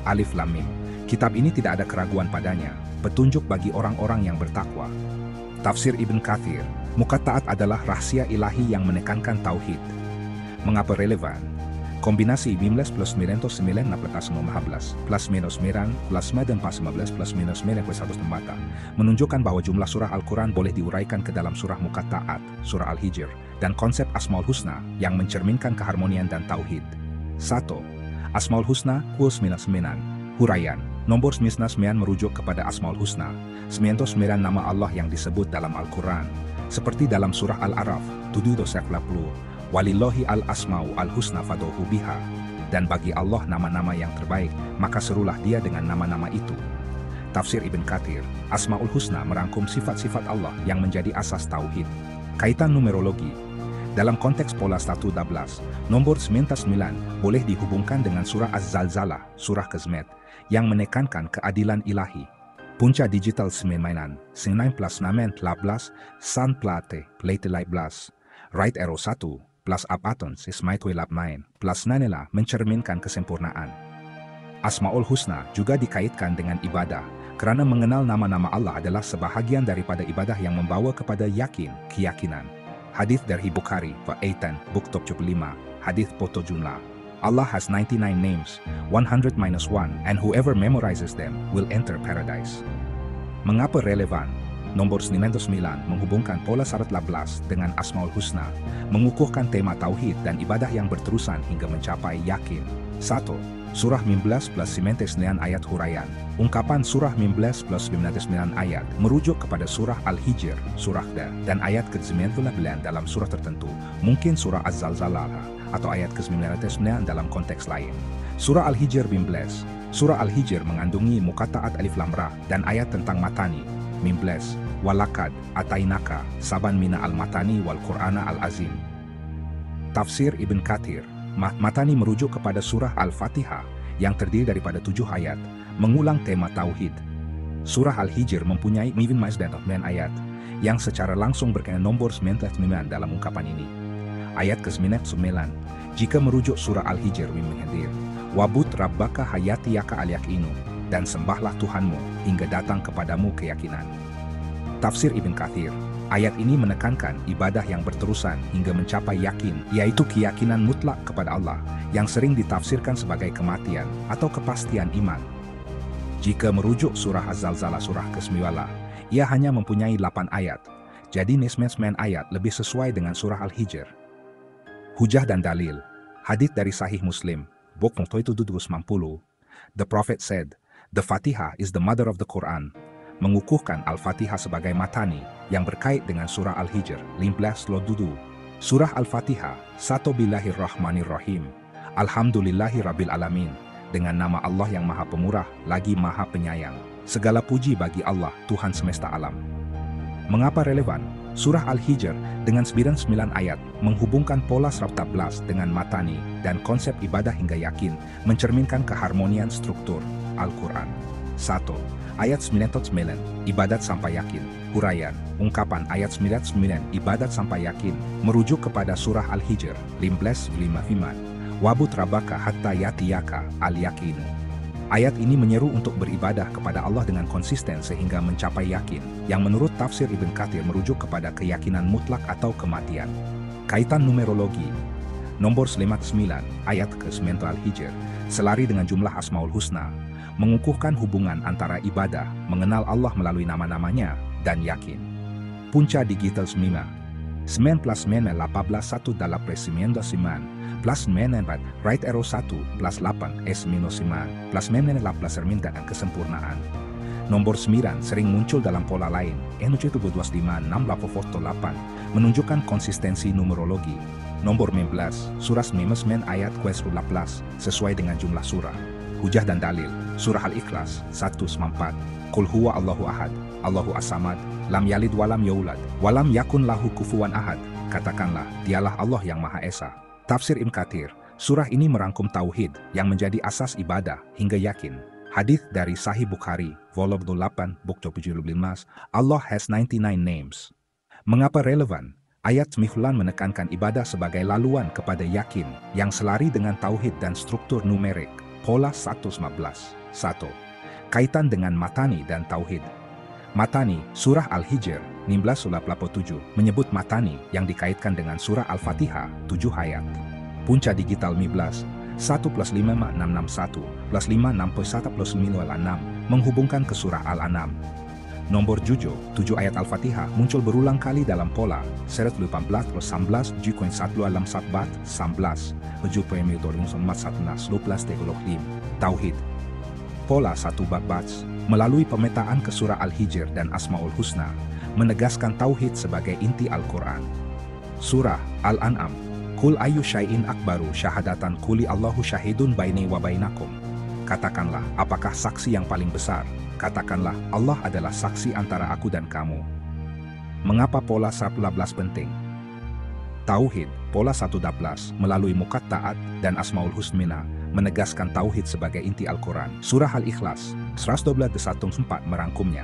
Alif Lam Mim. Kitab ini tidak ada keraguan padanya, petunjuk bagi orang-orang yang bertakwa. Tafsir Ibn Katsir. Muqatta'at adalah rahasia ilahi yang menekankan tauhid. Mengapa relevan? Kombinasi 15 plus 9 plus minus 9 plus 9 15 plus minus 9 plus 1 mata menunjukkan bahwa jumlah surah Al-Quran boleh diuraikan ke dalam surah muqatta'at, surah Al-Hijr, dan konsep Asmaul Husna yang mencerminkan keharmonian dan tauhid. 1. Asmaul Husna, kuus minus 9. Huraian, nombor 99 merujuk kepada Asmaul Husna, 99 nama Allah yang disebut dalam Al-Quran, seperti dalam surah Al-Araf, 7-10. Walillahi al-asma'u al-husna fad'uhu biha, dan bagi Allah nama-nama yang terbaik, maka serulah Dia dengan nama-nama itu. Tafsir Ibn Katsir. Asma'ul Husna merangkum sifat-sifat Allah yang menjadi asas tauhid. Kaitan numerologi. Dalam konteks pola 112, nomor 99 boleh dihubungkan dengan surah Az-Zalzalah, surah ke-9, yang menekankan keadilan ilahi. Punca digital 9 plus 9 san plate plate 11. Right arrow 1 plus apatons is my 9 plus 9 mencerminkan kesempurnaan. Asmaul Husna juga dikaitkan dengan ibadah, karena mengenal nama-nama Allah adalah sebahagian daripada ibadah yang membawa kepada keyakinan. Hadits dari Bukhari, Fa'aitan, Book Top 75, Hadits Poto Jumlah. Allah has 99 names, 100 minus 1, and whoever memorizes them will enter paradise. Mengapa relevan? Nomor 99 menghubungkan pola 111 dengan Asmaul Husna, mengukuhkan tema tauhid dan ibadah yang berterusan hingga mencapai yakin. 1. Surah 15 plus 99 ayat huraian. Ungkapan surah 15 plus 99 ayat merujuk kepada surah Al-Hijr, surah Da, dan ayat ke-99 dalam surah tertentu, mungkin surah Az-Zalzalah atau ayat ke-99 dalam konteks lain. Surah Al-Hijr 15. Surah Al-Hijr mengandungi muqatta'at alif lam ra dan ayat tentang matani. 15. Walakad atainaka saban mina al-matani wal Qur'ana al-azim. Tafsir Ibn Katsir. Matani merujuk kepada surah Al-Fatihah yang terdiri daripada 7 ayat, mengulang tema tauhid. Surah Al-Hijr mempunyai 9 ayat yang secara langsung berkaitan nomor 99 dalam ungkapan ini. Ayat ke-9, jika merujuk surah Al-Hijr menghadir, wabud rabbaka hayatiyaka al-yakinu, dan sembahlah Tuhanmu hingga datang kepadamu keyakinan. Tafsir Ibn Katsir. Ayat ini menekankan ibadah yang berterusan hingga mencapai yakin, yaitu keyakinan mutlak kepada Allah, yang sering ditafsirkan sebagai kematian atau kepastian iman. Jika merujuk surah Az-Zalzalah surah ke-9, ia hanya mempunyai 8 ayat, jadi 99 ayat lebih sesuai dengan surah Al-Hijr. Hujah dan dalil. Hadits dari Sahih Muslim, Bok 790, The Prophet said, "The Fatihah is the mother of the Quran." Mengukuhkan Al-Fatihah sebagai matani yang berkait dengan surah Al-Hijr 15 lodudu. Surah Al-Fatihah, Bismillahirrahmanirrahim. Alhamdulillahi Rabbil Alamin. Dengan nama Allah yang Maha Pemurah, lagi Maha Penyayang. Segala puji bagi Allah, Tuhan semesta alam. Mengapa relevan? Surah Al-Hijr dengan 99 ayat menghubungkan pola 114 dengan matani dan konsep ibadah hingga yakin, mencerminkan keharmonian struktur Al-Quran. 1. Ayat 99, ibadat sampai yakin. Huraian, ungkapan ayat 99, ibadat sampai yakin, merujuk kepada surah Al-Hijr 15:5 firman, "Wabud rabbaka hatta yatiyaka al-yakin." Ayat ini menyeru untuk beribadah kepada Allah dengan konsisten sehingga mencapai yakin, yang menurut tafsir Ibn Katsir merujuk kepada keyakinan mutlak atau kematian. Kaitan numerologi. Nomor 59, ayat ke-9 Al-Hijr, selari dengan jumlah Asmaul Husna, mengukuhkan hubungan antara ibadah, mengenal Allah melalui nama-namanya, dan yakin. Punca digital 9. 9 plus 9 18 1 dalam presimiento siman, plus 9 right arrow 1 plus 8 S minus 9 plus 9 plus permintaan kesempurnaan. Nomor 9 sering muncul dalam pola lain, N72568, menunjukkan konsistensi numerologi. Nomor 15, surah 99 ayat ke-18, sesuai dengan jumlah surah. Hujah dan dalil, surah Al-Ikhlas 1/4, Qul huwa Allahu ahad, Allahu as-samad, lam yalid walam yaulad, walam yakun lahu kufuwan ahad. Katakanlah, dialah Allah yang Maha Esa. Tafsir Ibn Katsir, surah ini merangkum tauhid yang menjadi asas ibadah hingga yakin. Hadits dari Sahih Bukhari, volume 8, book 75, Allah has 99 names. Mengapa relevan? Ayat 9 menekankan ibadah sebagai laluan kepada yakin yang selari dengan tauhid dan struktur numerik. Pola 115. 1. Kaitan dengan matani dan tauhid. Matani, surah Al-Hijr 19:87 menyebut matani yang dikaitkan dengan surah Al-Fatihah 7 ayat. Punca digital 15 1 plus 5 661 plus 5 61 plus 9 menghubungkan ke surah Al-An'am. Nomor 7 ayat Al-Fatihah muncul berulang kali dalam pola 18 plus 11 J.1 alam 4 11 Tauhid. Pola 1 bab melalui pemetaan ke surah Al-Hijr dan Asmaul Husna, menegaskan tauhid sebagai inti Al-Quran. Surah Al-An'am, Kul ayu syai'in akbaru syahadatan kuli Allahu syahidun baini wa bainakum. Katakanlah, apakah saksi yang paling besar? Katakanlah, Allah adalah saksi antara aku dan kamu. Mengapa pola 114 penting? Tauhid, pola 112, melalui muqatta'at dan Asmaul Husna, menegaskan tauhid sebagai inti Al-Quran. Surah Al-Ikhlas, 112:1-4 merangkumnya.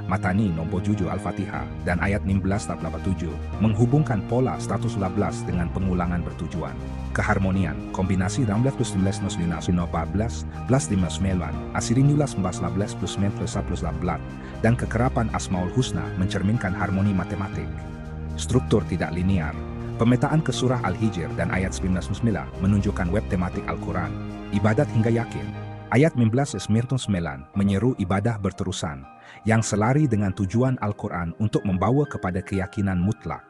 Matani nomor 7 Al-Fatihah dan ayat 16-87 menghubungkan pola 111 dengan pengulangan bertujuan. Keharmonian, kombinasi 16 plus 19 14 plus 59, asirin 14 plus 9 plus 11 dan kekerapan Asmaul Husna mencerminkan harmoni matematik. Struktur tidak linear. Pemetaan ke surah Al-Hijr dan ayat 99 menunjukkan web tematik Al-Quran. Ibadat hingga yakin. Ayat 19-9 menyeru ibadah berterusan, yang selari dengan tujuan Al-Quran untuk membawa kepada keyakinan mutlak.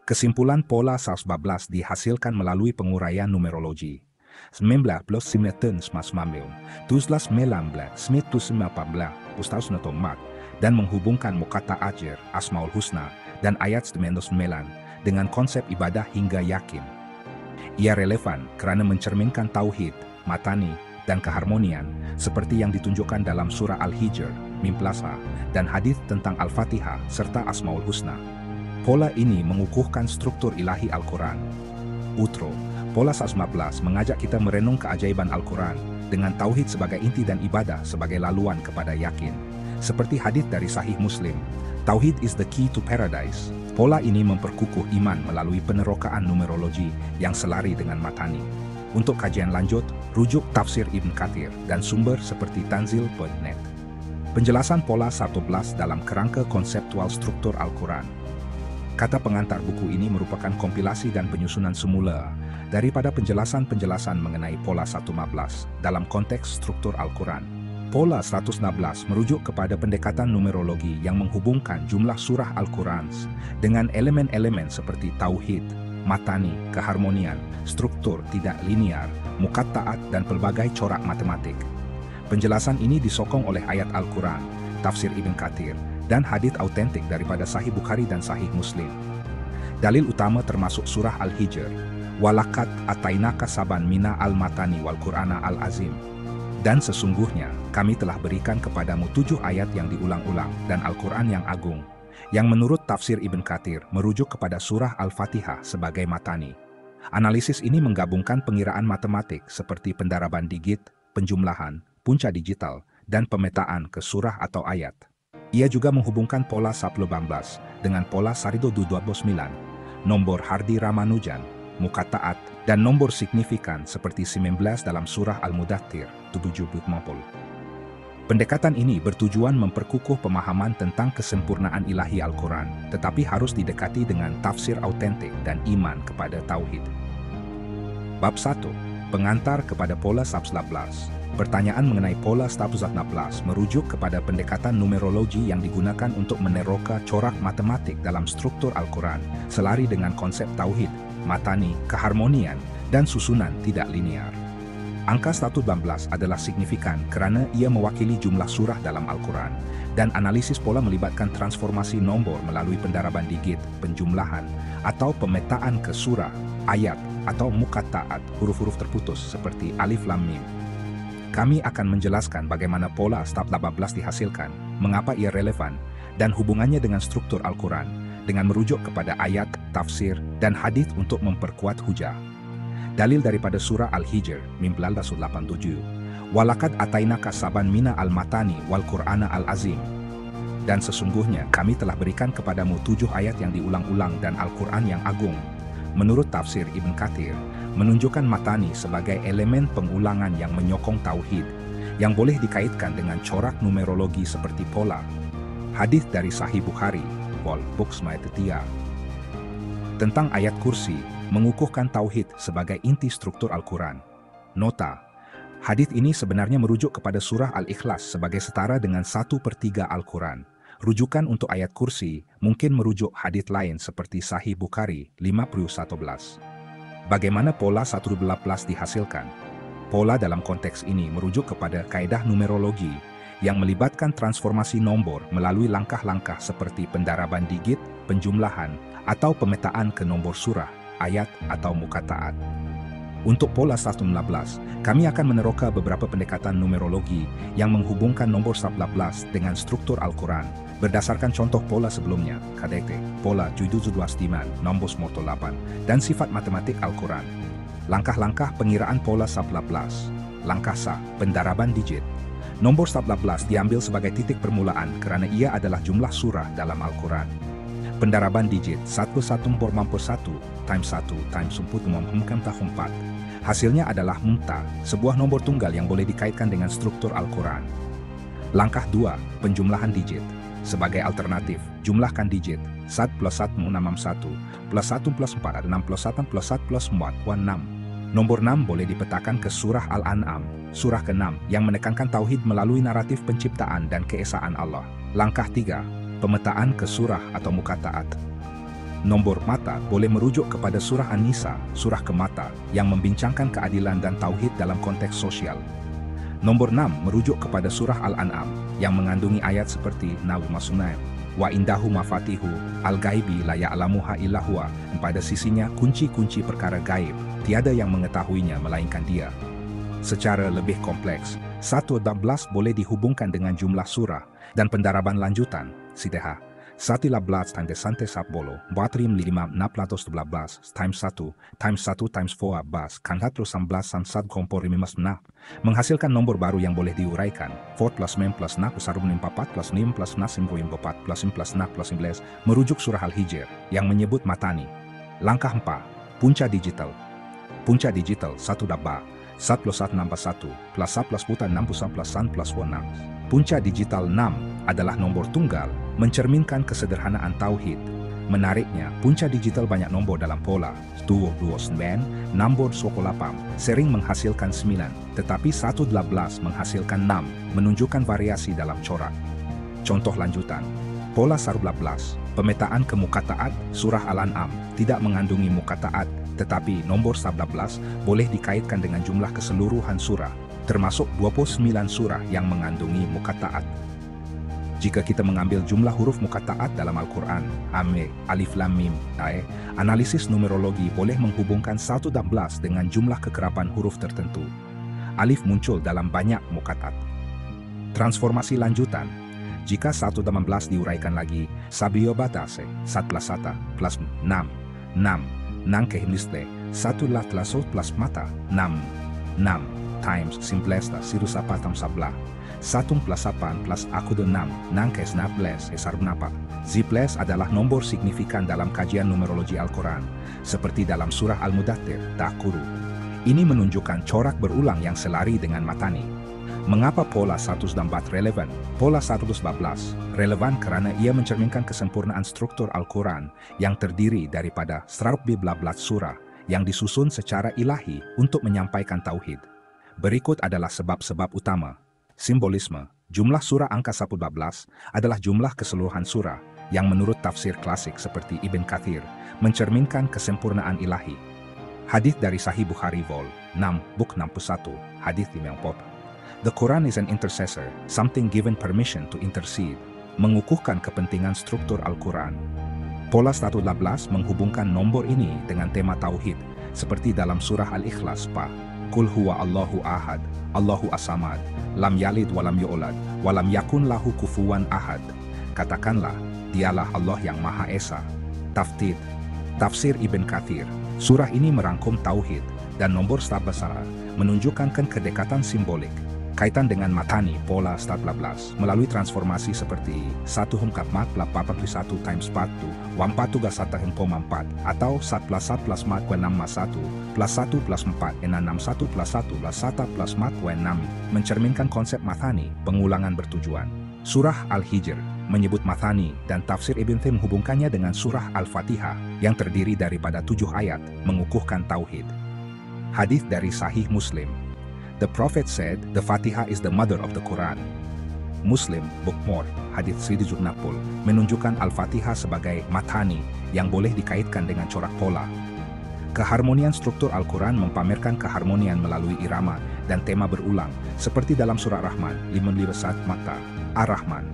Kesimpulan pola 114 dihasilkan melalui penguraian numerologi. 19 plus 9 mas mamil, 12 19, 9 plus 14, Ustaz Notomat, dan menghubungkan muqatta ajar, Asmaul Husna, dan ayat 99 dengan konsep ibadah hingga yakin. Ia relevan karena mencerminkan tauhid, matani, dan keharmonian, seperti yang ditunjukkan dalam surah Al-Hijr, Mimplasa, dan hadits tentang Al-Fatihah serta Asmaul Husna. Pola ini mengukuhkan struktur ilahi Al-Quran. Utro, pola 115 mengajak kita merenung keajaiban Al-Quran, dengan tauhid sebagai inti dan ibadah sebagai laluan kepada yakin. Seperti hadits dari Sahih Muslim, tauhid is the key to paradise. Pola ini memperkukuh iman melalui penerokaan numerologi yang selari dengan matani. Untuk kajian lanjut, rujuk tafsir Ibn Katsir dan sumber seperti Tanzil.net. Penjelasan pola 111 dalam kerangka konseptual struktur Al-Quran. Kata pengantar buku ini merupakan kompilasi dan penyusunan semula daripada penjelasan-penjelasan mengenai pola 115 dalam konteks struktur Al-Quran. Pola 116 merujuk kepada pendekatan numerologi yang menghubungkan jumlah surah Al-Quran dengan elemen-elemen seperti tauhid, matani, keharmonian, struktur tidak linear, muqatta'at dan pelbagai corak matematik. Penjelasan ini disokong oleh ayat Al-Quran, tafsir Ibn Katsir, dan hadits autentik daripada Sahih Bukhari dan Sahih Muslim. Dalil utama termasuk surah Al-Hijr, "Walaqad atainaka saban mina al-matani wal Qur'ana al-azim." Dan sesungguhnya, kami telah berikan kepadamu 7 ayat yang diulang-ulang dan Al-Quran yang agung, yang menurut tafsir Ibn Katsir merujuk kepada surah Al-Fatihah sebagai matani. Analisis ini menggabungkan pengiraan matematik seperti pendaraban digit, penjumlahan, punca digital, dan pemetaan ke surah atau ayat. Ia juga menghubungkan pola Saplobamblas dengan pola Sarido 29, nombor Hardi Ramanujan, Mukataat, dan nombor signifikan seperti 19 dalam surah Al-Mudaththir 770. Pendekatan ini bertujuan memperkukuh pemahaman tentang kesempurnaan ilahi Al-Quran, tetapi harus didekati dengan tafsir autentik dan iman kepada Tauhid. Bab 1. Pengantar kepada pola Saplablas. Pertanyaan mengenai pola Saplablas merujuk kepada pendekatan numerologi yang digunakan untuk meneroka corak matematik dalam struktur Al-Quran, selari dengan konsep Tauhid, matani, keharmonian, dan susunan tidak linear. Angka 118 adalah signifikan kerana ia mewakili jumlah surah dalam Al-Quran, dan analisis pola melibatkan transformasi nombor melalui pendaraban digit, penjumlahan, atau pemetaan ke surah, ayat, atau mukataat, huruf-huruf terputus seperti alif lam mim. Kami akan menjelaskan bagaimana pola Saplablas dihasilkan, mengapa ia relevan, dan hubungannya dengan struktur Al-Quran, dengan merujuk kepada ayat, tafsir, dan hadits untuk memperkuat hujah. Dalil daripada surah Al-Hijr, 1987, "Walaqad atainaka saban mina al-matani wal Qur'ana al-azim." Dan sesungguhnya kami telah berikan kepadamu 7 ayat yang diulang-ulang dan Al-Quran yang agung. Menurut tafsir Ibn Katsir, menunjukkan matani sebagai elemen pengulangan yang menyokong tauhid, yang boleh dikaitkan dengan corak numerologi seperti pola. Hadis dari Sahih Bukhari, Vol. Bukhari Tetia. Tentang ayat kursi, mengukuhkan tauhid sebagai inti struktur Al-Quran. Nota: hadis ini sebenarnya merujuk kepada surah Al-Ikhlas sebagai setara dengan 1/3 Al-Quran. Rujukan untuk ayat kursi mungkin merujuk hadits lain seperti Sahih Bukhari 5011. Bagaimana pola 112 dihasilkan? Pola dalam konteks ini merujuk kepada kaedah numerologi yang melibatkan transformasi nombor melalui langkah-langkah seperti pendaraban digit, penjumlahan, atau pemetaan ke nombor surah, ayat, atau mukataat. Untuk pola 116, kami akan meneroka beberapa pendekatan numerologi yang menghubungkan nombor Saplablas dengan struktur Al-Quran, berdasarkan contoh pola sebelumnya, KDT, pola Juduzuduastiman, nombor Moto 8, dan sifat matematik Al-Quran. Langkah-langkah pengiraan pola Saplablas. Langkah sah, pendaraban digit. Nombor Saplablas diambil sebagai titik permulaan kerana ia adalah jumlah surah dalam Al-Quran. Pendaraban digit 1 times 1 times 4. Hasilnya adalah mumta, sebuah nombor tunggal yang boleh dikaitkan dengan struktur Al-Quran. Langkah 2, penjumlahan digit. Sebagai alternatif, jumlahkan digit 1 plus 1 661 plus 1 plus 4 6 plus 1 plus 1 plus 4 6. Nombor 6 boleh dipetakan ke surah Al-An'am, surah ke-6 yang menekankan tauhid melalui naratif penciptaan dan keesaan Allah. Langkah 3, pemetaan ke surah atau mukataat. Nombor mata boleh merujuk kepada surah An-Nisa, surah ke-mata, yang membincangkan keadilan dan tauhid dalam konteks sosial. Nomor 6 merujuk kepada surah Al-An'am, yang mengandungi ayat seperti Nawmasunai, wa indahu mafatihu, al-gaibi la ya'lamuha illa huwa, pada sisinya kunci-kunci perkara gaib, tiada yang mengetahuinya melainkan dia. Secara lebih kompleks, 112 boleh dihubungkan dengan jumlah surah, dan pendaraban lanjutan, sideha. 111 times sante sapbolo, 4.512 times 1 times 1 times 4 bas, kan 111 sansad kompor 5 menghasilkan nomor baru yang boleh diuraikan. 4 plus 9 plus 6 plus 4 plus 6 plus 6 4 plus 9 plus 6 plus 11 merujuk surah Al-Hijr yang menyebut matani. Langkah 4, punca digital. Punca digital 1 dabba, 1 plus 1 nambah 1 plus 1 plus putar 6 plus 1 plus 1. Punca digital 6 adalah nombor tunggal, mencerminkan kesederhanaan tauhid. Menariknya, punca digital banyak nombor dalam pola 229, nombor 28 sering menghasilkan 9, tetapi 112 menghasilkan 6, menunjukkan variasi dalam corak. Contoh lanjutan, pola 112, pemetaan ke mukataat, surah Al-An'am tidak mengandungi mukataat, tetapi nombor 112 boleh dikaitkan dengan jumlah keseluruhan surah. termasuk 29 surah yang mengandungi muqatta'at. Jika kita mengambil jumlah huruf muqatta'at dalam Al-Quran, Ame, Alif Lam Mim, Tae, analisis numerologi boleh menghubungkan 116 dengan jumlah kekerapan huruf tertentu. Alif muncul dalam banyak muqatta'at. Transformasi lanjutan. Jika 116 diuraikan lagi, Sabio Batase, 11 plus 6, Nang kehimlisle, 1 tlaso plus mata, 6 times simplesta sirusapatam sabla. 1 plus 8 plus akudo 6, nang kesnaples esarbnapa. Ziples adalah nombor signifikan dalam kajian numerologi Al-Quran, seperti dalam surah Al-Mudaththir, Takuru. Ini menunjukkan corak berulang yang selari dengan matani. Mengapa pola 114 relevan? Pola 114 relevan karena ia mencerminkan kesempurnaan struktur Al-Quran yang terdiri daripada 114 surah yang disusun secara ilahi untuk menyampaikan tauhid. Berikut adalah sebab-sebab utama. Simbolisme. Jumlah surah angka 114 adalah jumlah keseluruhan surah yang menurut tafsir klasik seperti Ibn Kathir mencerminkan kesempurnaan ilahi. Hadits dari Sahih Bukhari Vol. 6, Book 61, Hadits 50. The Quran is an intercessor, something given permission to intercede, mengukuhkan kepentingan struktur Al-Quran. Pola 114 menghubungkan nombor ini dengan tema tauhid, seperti dalam surah Al-Ikhlas Pa. Qul huwa Allahu ahad, Allahu as-samad, lam yalid walam yu'lad, walam yakun lahu kufuwan ahad. Katakanlah, dialah Allah yang Maha Esa. Taftid. Tafsir Ibn Kathir. Surah ini merangkum tauhid dan nombor 14 menunjukkan kedekatan simbolik. Kaitan dengan matani pola 14 melalui transformasi seperti 1 hungkapmat 81 times 4 1 gasata hempoma 4 atau 1 plus mat 6 mas 1 plus 1 plus 4 enam 1 plus 1 plus 1 plus mat 6 mencerminkan konsep matani pengulangan bertujuan. Surah Al-Hijr menyebut matani dan tafsir Ibn Thim menghubungkannya dengan surah Al-Fatihah yang terdiri daripada 7 ayat mengukuhkan tauhid. Hadits dari Sahih Muslim. The Prophet said, the Fatihah is the mother of the Quran. Muslim, Bookmore, Hadits 760, menunjukkan Al-Fatihah sebagai matani yang boleh dikaitkan dengan corak pola. Keharmonian struktur Al-Quran mempamerkan keharmonian melalui irama dan tema berulang, seperti dalam surah Rahman, 51 mata, Ar-Rahman,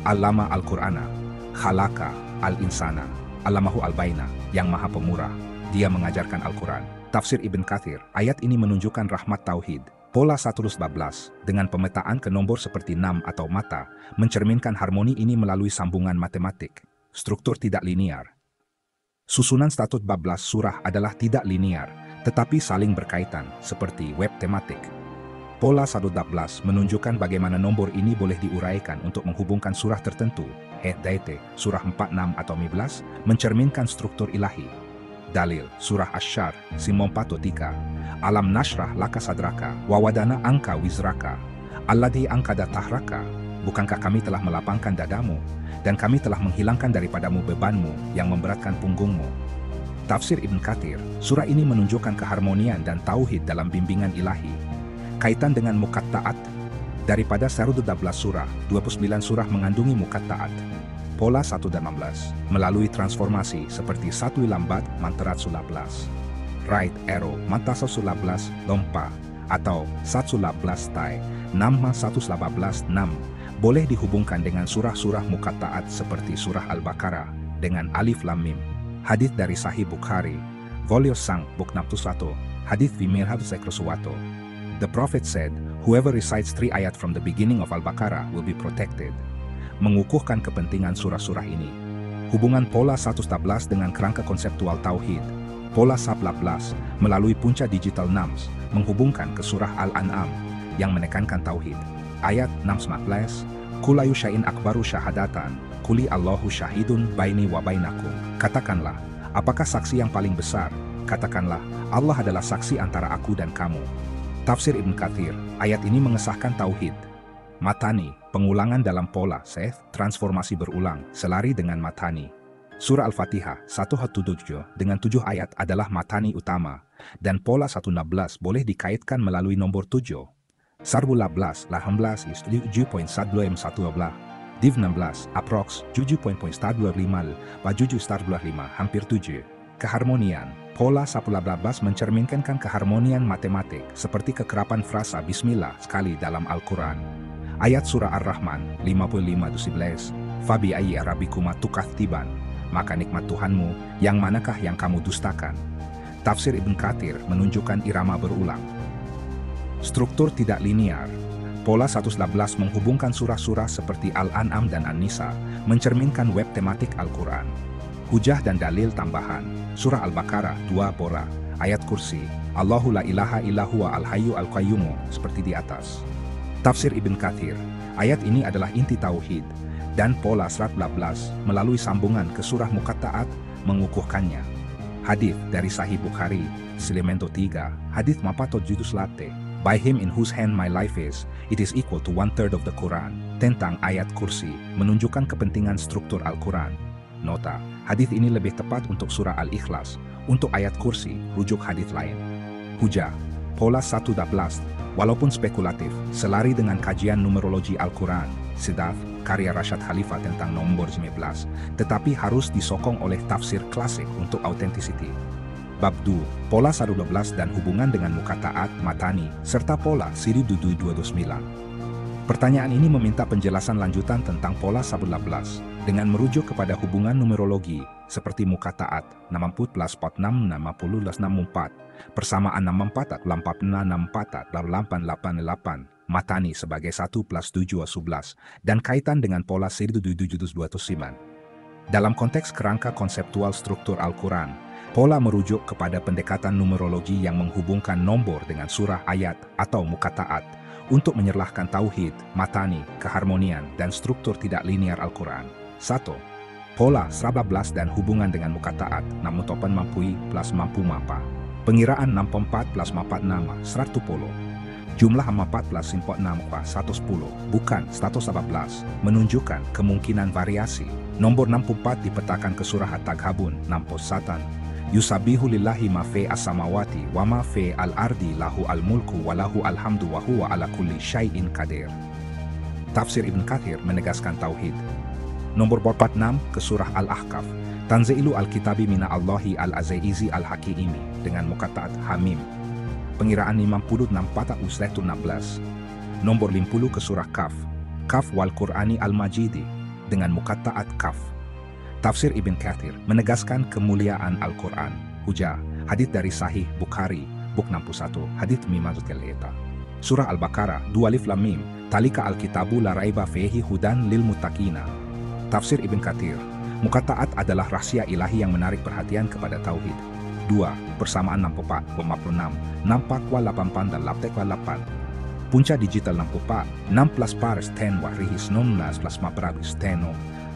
Allama Al-Qur'ana, Khalaka Al-Insana, Allamahu Al-Baina, yang Maha Pemurah. Dia mengajarkan Al-Quran. Tafsir Ibn Kathir, ayat ini menunjukkan rahmat tauhid. Pola 114, dengan pemetaan ke nombor seperti 6 atau mata, mencerminkan harmoni ini melalui sambungan matematik. Struktur tidak linear. Susunan 114 surah adalah tidak linear, tetapi saling berkaitan, seperti web tematik. Pola 114 menunjukkan bagaimana nombor ini boleh diuraikan untuk menghubungkan surah tertentu. Daite, surah 46 atau 15, mencerminkan struktur ilahi. Dalil, surah Asy-Syar, 53, Alam nashrah laka sadraka, wawadana angka wizraka, alladhi angkada tahraka, bukankah kami telah melapangkan dadamu, dan kami telah menghilangkan daripadamu bebanmu yang memberatkan punggungmu. Tafsir Ibn Kathir, surah ini menunjukkan keharmonian dan tauhid dalam bimbingan ilahi. Kaitan dengan muqatta'at, daripada 112 surah, 29 surah mengandungi muqatta'at. Pola 116, melalui transformasi seperti 1 lambat manterat sulablas, right arrow mantasau sulablas lompa, atau 111 tai, nama 118 6, boleh dihubungkan dengan surah-surah muqatta'at seperti surah Al-Baqarah dengan Alif Lam Mim. Hadits dari Sahih Bukhari, Volume Sang, Book 61, Hadits Vimirhab Sekrosuwato. The Prophet said, whoever recites 3 ayat from the beginning of Al-Baqarah will be protected. Mengukuhkan kepentingan surah-surah ini. Hubungan pola 114 dengan kerangka konseptual tauhid. Pola 114 melalui punca digital NAMS menghubungkan ke surah Al-An'am yang menekankan tauhid. Ayat 614, Kulayu sya'in akbaru syahadatan, kuli Allahu syahidun baini wa bainakum. Katakanlah, apakah saksi yang paling besar? Katakanlah, Allah adalah saksi antara aku dan kamu. Tafsir Ibn Kathir, ayat ini mengesahkan tauhid. Matani, pengulangan dalam pola, transformasi berulang, selari dengan matani. Surah Al-Fatihah 1-7 dengan 7 ayat adalah matani utama, dan pola 116 boleh dikaitkan melalui nombor 7. Sarbu 18, 18 is 7.12 Div 16, approx 7.25, Bajuju star 25, hampir 7. Keharmonian. Pola 18 mencerminkan keharmonian matematik seperti kekerapan frasa Bismillah sekali dalam Al-Quran. Ayat surah Ar-Rahman 55:11, Fabi ayyi rabbikuma tukadziban, maka nikmat Tuhanmu, yang manakah yang kamu dustakan? Tafsir Ibn Katsir menunjukkan irama berulang. Struktur tidak linear. Pola 111 menghubungkan surah-surah seperti Al-An'am dan An-Nisa, mencerminkan web tematik Al-Quran. Hujah dan dalil tambahan. Surah Al-Baqarah 2 Bora, ayat kursi, Allahu la ilaha illa huwa al-hayyu al-qayyumu, seperti di atas. Tafsir Ibn Katsir, ayat ini adalah inti tauhid, dan pola 111 melalui sambungan ke surah Muqatta'at mengukuhkannya. Hadits dari Sahih Bukhari, Silemento 3, hadits mapatot judus late, by him in whose hand my life is, it is equal to 1/3 of the Quran, tentang ayat kursi, menunjukkan kepentingan struktur Al-Quran. Nota, hadits ini lebih tepat untuk surah Al-Ikhlas, untuk ayat kursi, rujuk hadits lain. Hujah, pola 111, walaupun spekulatif, selari dengan kajian numerologi Al-Quran, Sidaf, karya Rashad Khalifah tentang nomor 19, tetapi harus disokong oleh tafsir klasik untuk autenticity. Bab 2, pola 112 dan hubungan dengan Muqatta'at, Matani, serta pola Siri Dudu 229. Pertanyaan ini meminta penjelasan lanjutan tentang pola 111, dengan merujuk kepada hubungan numerologi, seperti Muqatta'at, 60 plus pot 6, 60 plus 64, persamaan 64 64 888, Matani sebagai 1 plus 7 11, dan kaitan dengan pola Siri Dudu 229. Dalam konteks kerangka konseptual struktur Al-Quran, pola merujuk kepada pendekatan numerologi yang menghubungkan nombor dengan surah ayat atau Muqatta'at, untuk menyerlahkan tauhid, matani, keharmonian, dan struktur tidak linear Al-Quran. 1. Pola 111 dan hubungan dengan Muqatta'at, namun topan mampui plus mampu mapa. Pengiraan 64 plus mapat nama, 110. Jumlah 4 plus simpot 6 kwa 110, bukan 111, menunjukkan kemungkinan variasi. Nomor 64 dipetakan ke surah At-Taghabun, 61. Yusabihu lillahi ma fi as-samawati wa ma fi al-ardi lahu al-mulku wa lahu al-hamdu wa huwa ala kulli syai'in qadir. Tafsir Ibn Katsir menegaskan tauhid. Nomor 46 ke surah Al-Ahqaf, Tanzilu al-kitabi mina Allahi al-azaizi al-hakimi, dengan Muqatta'at Hamim. Pengiraan 56 patah usletu 16. Nomor 50 ke surah Kaf, Kaf wal Qur'ani al-Majidi, dengan Muqatta'at Kaf. Tafsir Ibn Katsir menegaskan kemuliaan Al-Quran. Hujah, hadits dari Sahih Bukhari, Buk 61, hadits Mimazutil Eta. Surah Al-Baqarah, 2 Alif Lam Mim, Talika Al-Kitabu la raiba fihi hudan lil muttaqina. Tafsir Ibn Katsir, Muqatta'at adalah rahasia ilahi yang menarik perhatian kepada tauhid. 2. Persamaan 64, 56, 64 kwa 8 dan 8. Punca digital 64, 6 plus pares 10 warihis 19 plus maprabis 10.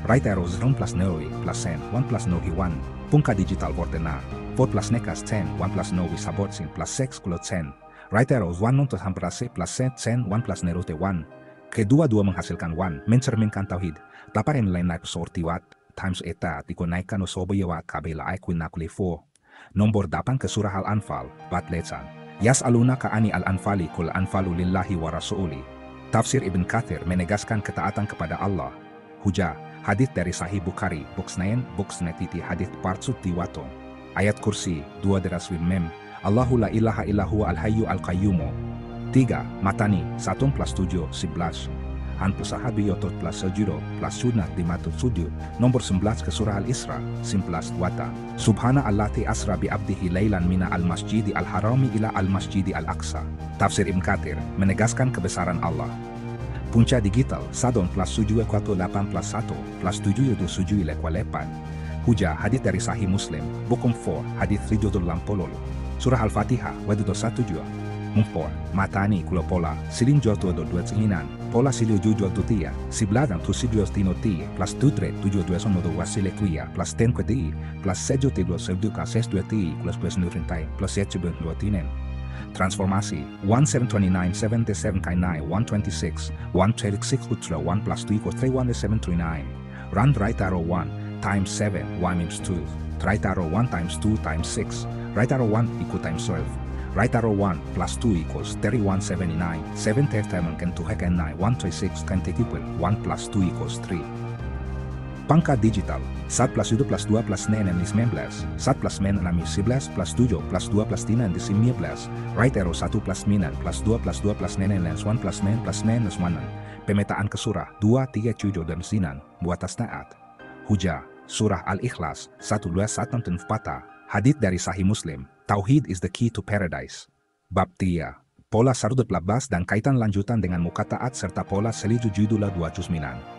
Right arrows 0 plus neroi plus 10, 1 plus nohi 1, punca digital vortena, 4 plus nekas 10, 1 plus novi sabortsin plus 6 kulot 10, right arrows 1 non hamprase plus 10, 1 plus nerote 1. Kedua-dua menghasilkan 1, mencerminkan tauhid. Taparin lain naik sortiwat, times eta, dikonaikan usobayawat kabela aikwinakuli 4. Nomor 8 ke surah Al-Anfal, Batletsan. Yas'aluna ka'ani al-anfali kul anfalu lillahi wa rasuli. Tafsir Ibn Katsir menegaskan ketaatan kepada Allah. Hujah, hadits dari Sahih Bukhari, Box 9, Box 9 hadits Parsut Tiwato. Ayat kursi, 2 deraswim mem, Allahu la ilaha illa huwa al-hayyu al-qayyumu. 3. Matani, 1 plus 7, 11. Han sahabi yotot plus sejuro, plus sunat dimatut sujud. Nomor 11 ke surah Al-Isra, 11 wata. Subhana allati asra bi abdihi laylan mina al-masjidi al-harami ila al-masjidi al-aqsa. Tafsir Ibn Katsir menegaskan kebesaran Allah. Punca digital, 1 plus 7 ekuato 8 plus 1, plus 7 yudu 7 ilekwa lepan. Hujah, hadits dari Sahih Muslim, Bukum 4, hadits Ridodul Lampololo. Surah Al-Fatihah, wadudo 1 jua. Mumpor, matani kulopola, silin joto do 2 tsinginan, pola silio jujo do tia, sibladan tu silio stino ti, plus 2 tujuh 2 sono do wasile kuia, plus 10 kweti, plus sejo te do sevduka ses 2 ti, plus nurintai, plus 7 2 tinen. Transformasi, 1729, 77 kainai, 126, 136 utla 1 plus 2 equals 31739. Run right arrow 1, times 7, 1 means 2. Right arrow 1 times 2 times 6. Right arrow 1 equal times 12. Right arrow 1 plus 2 equals 3179. 7 testaments can 2 9, 136 can take equal 1 plus 2 equals 3. Pangka digital, 1 plus 7 plus 2 plus 9 and 19. 1 plus 9 and 11 plus 7 plus 2 plus 9 and 19. Right arrow 1 plus 9 plus 2 plus 2 plus 9 and 1 plus 9 plus 9 plus 1. Pemetaan ke surah 2, 3, 7 dan 9. Buat taat. Hujah. Surah Al-Ikhlas 1, 2, 1 dan 4. Hadits dari Sahih Muslim. Tauhid is the key to paradise. Bab 3. Pola 114 dan kaitan lanjutan dengan mukataat serta pola seliju judul 29.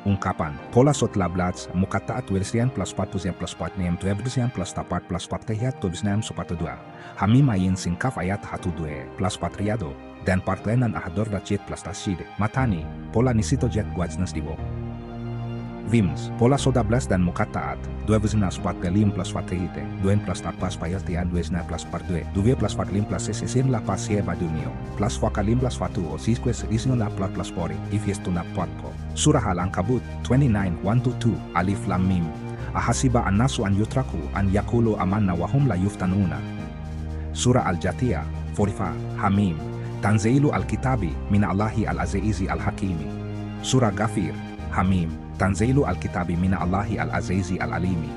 Ungkapan, pola 114, mukataat versian plus 40 plus 46, versian plus tapat plus 40 tulisnam sepatu 2. Hamim ayin singkaf ayat 12 plus 4 dan partlenan ahador racit plus tasyid. Matani, pola nisito jet guajnas dibo. Vims, pola 11 dan mukataat, 2 versina 45 plus 40, 2 plus tapas payatian 2 plus 42, 2 plus 45 plus sesin la pasie badunio, plus 45 plus 4 o sisques isno la plus pori, if yes to na potpo. Surah Al-Ankabut 29, 1-2, Alif Lam Mim. Ahasiba an-nasu an yutraku an yakulu amanna wa hum la yuftanuna. Surah Al-Jatiyah 45, Hamim. Tanzilu al-Kitabi min Allahi al-Azizi al-Hakimi. Surah Ghafir, Hamim. Tanzilu al-Kitabi min Allahi al-Azizi al-Alimi.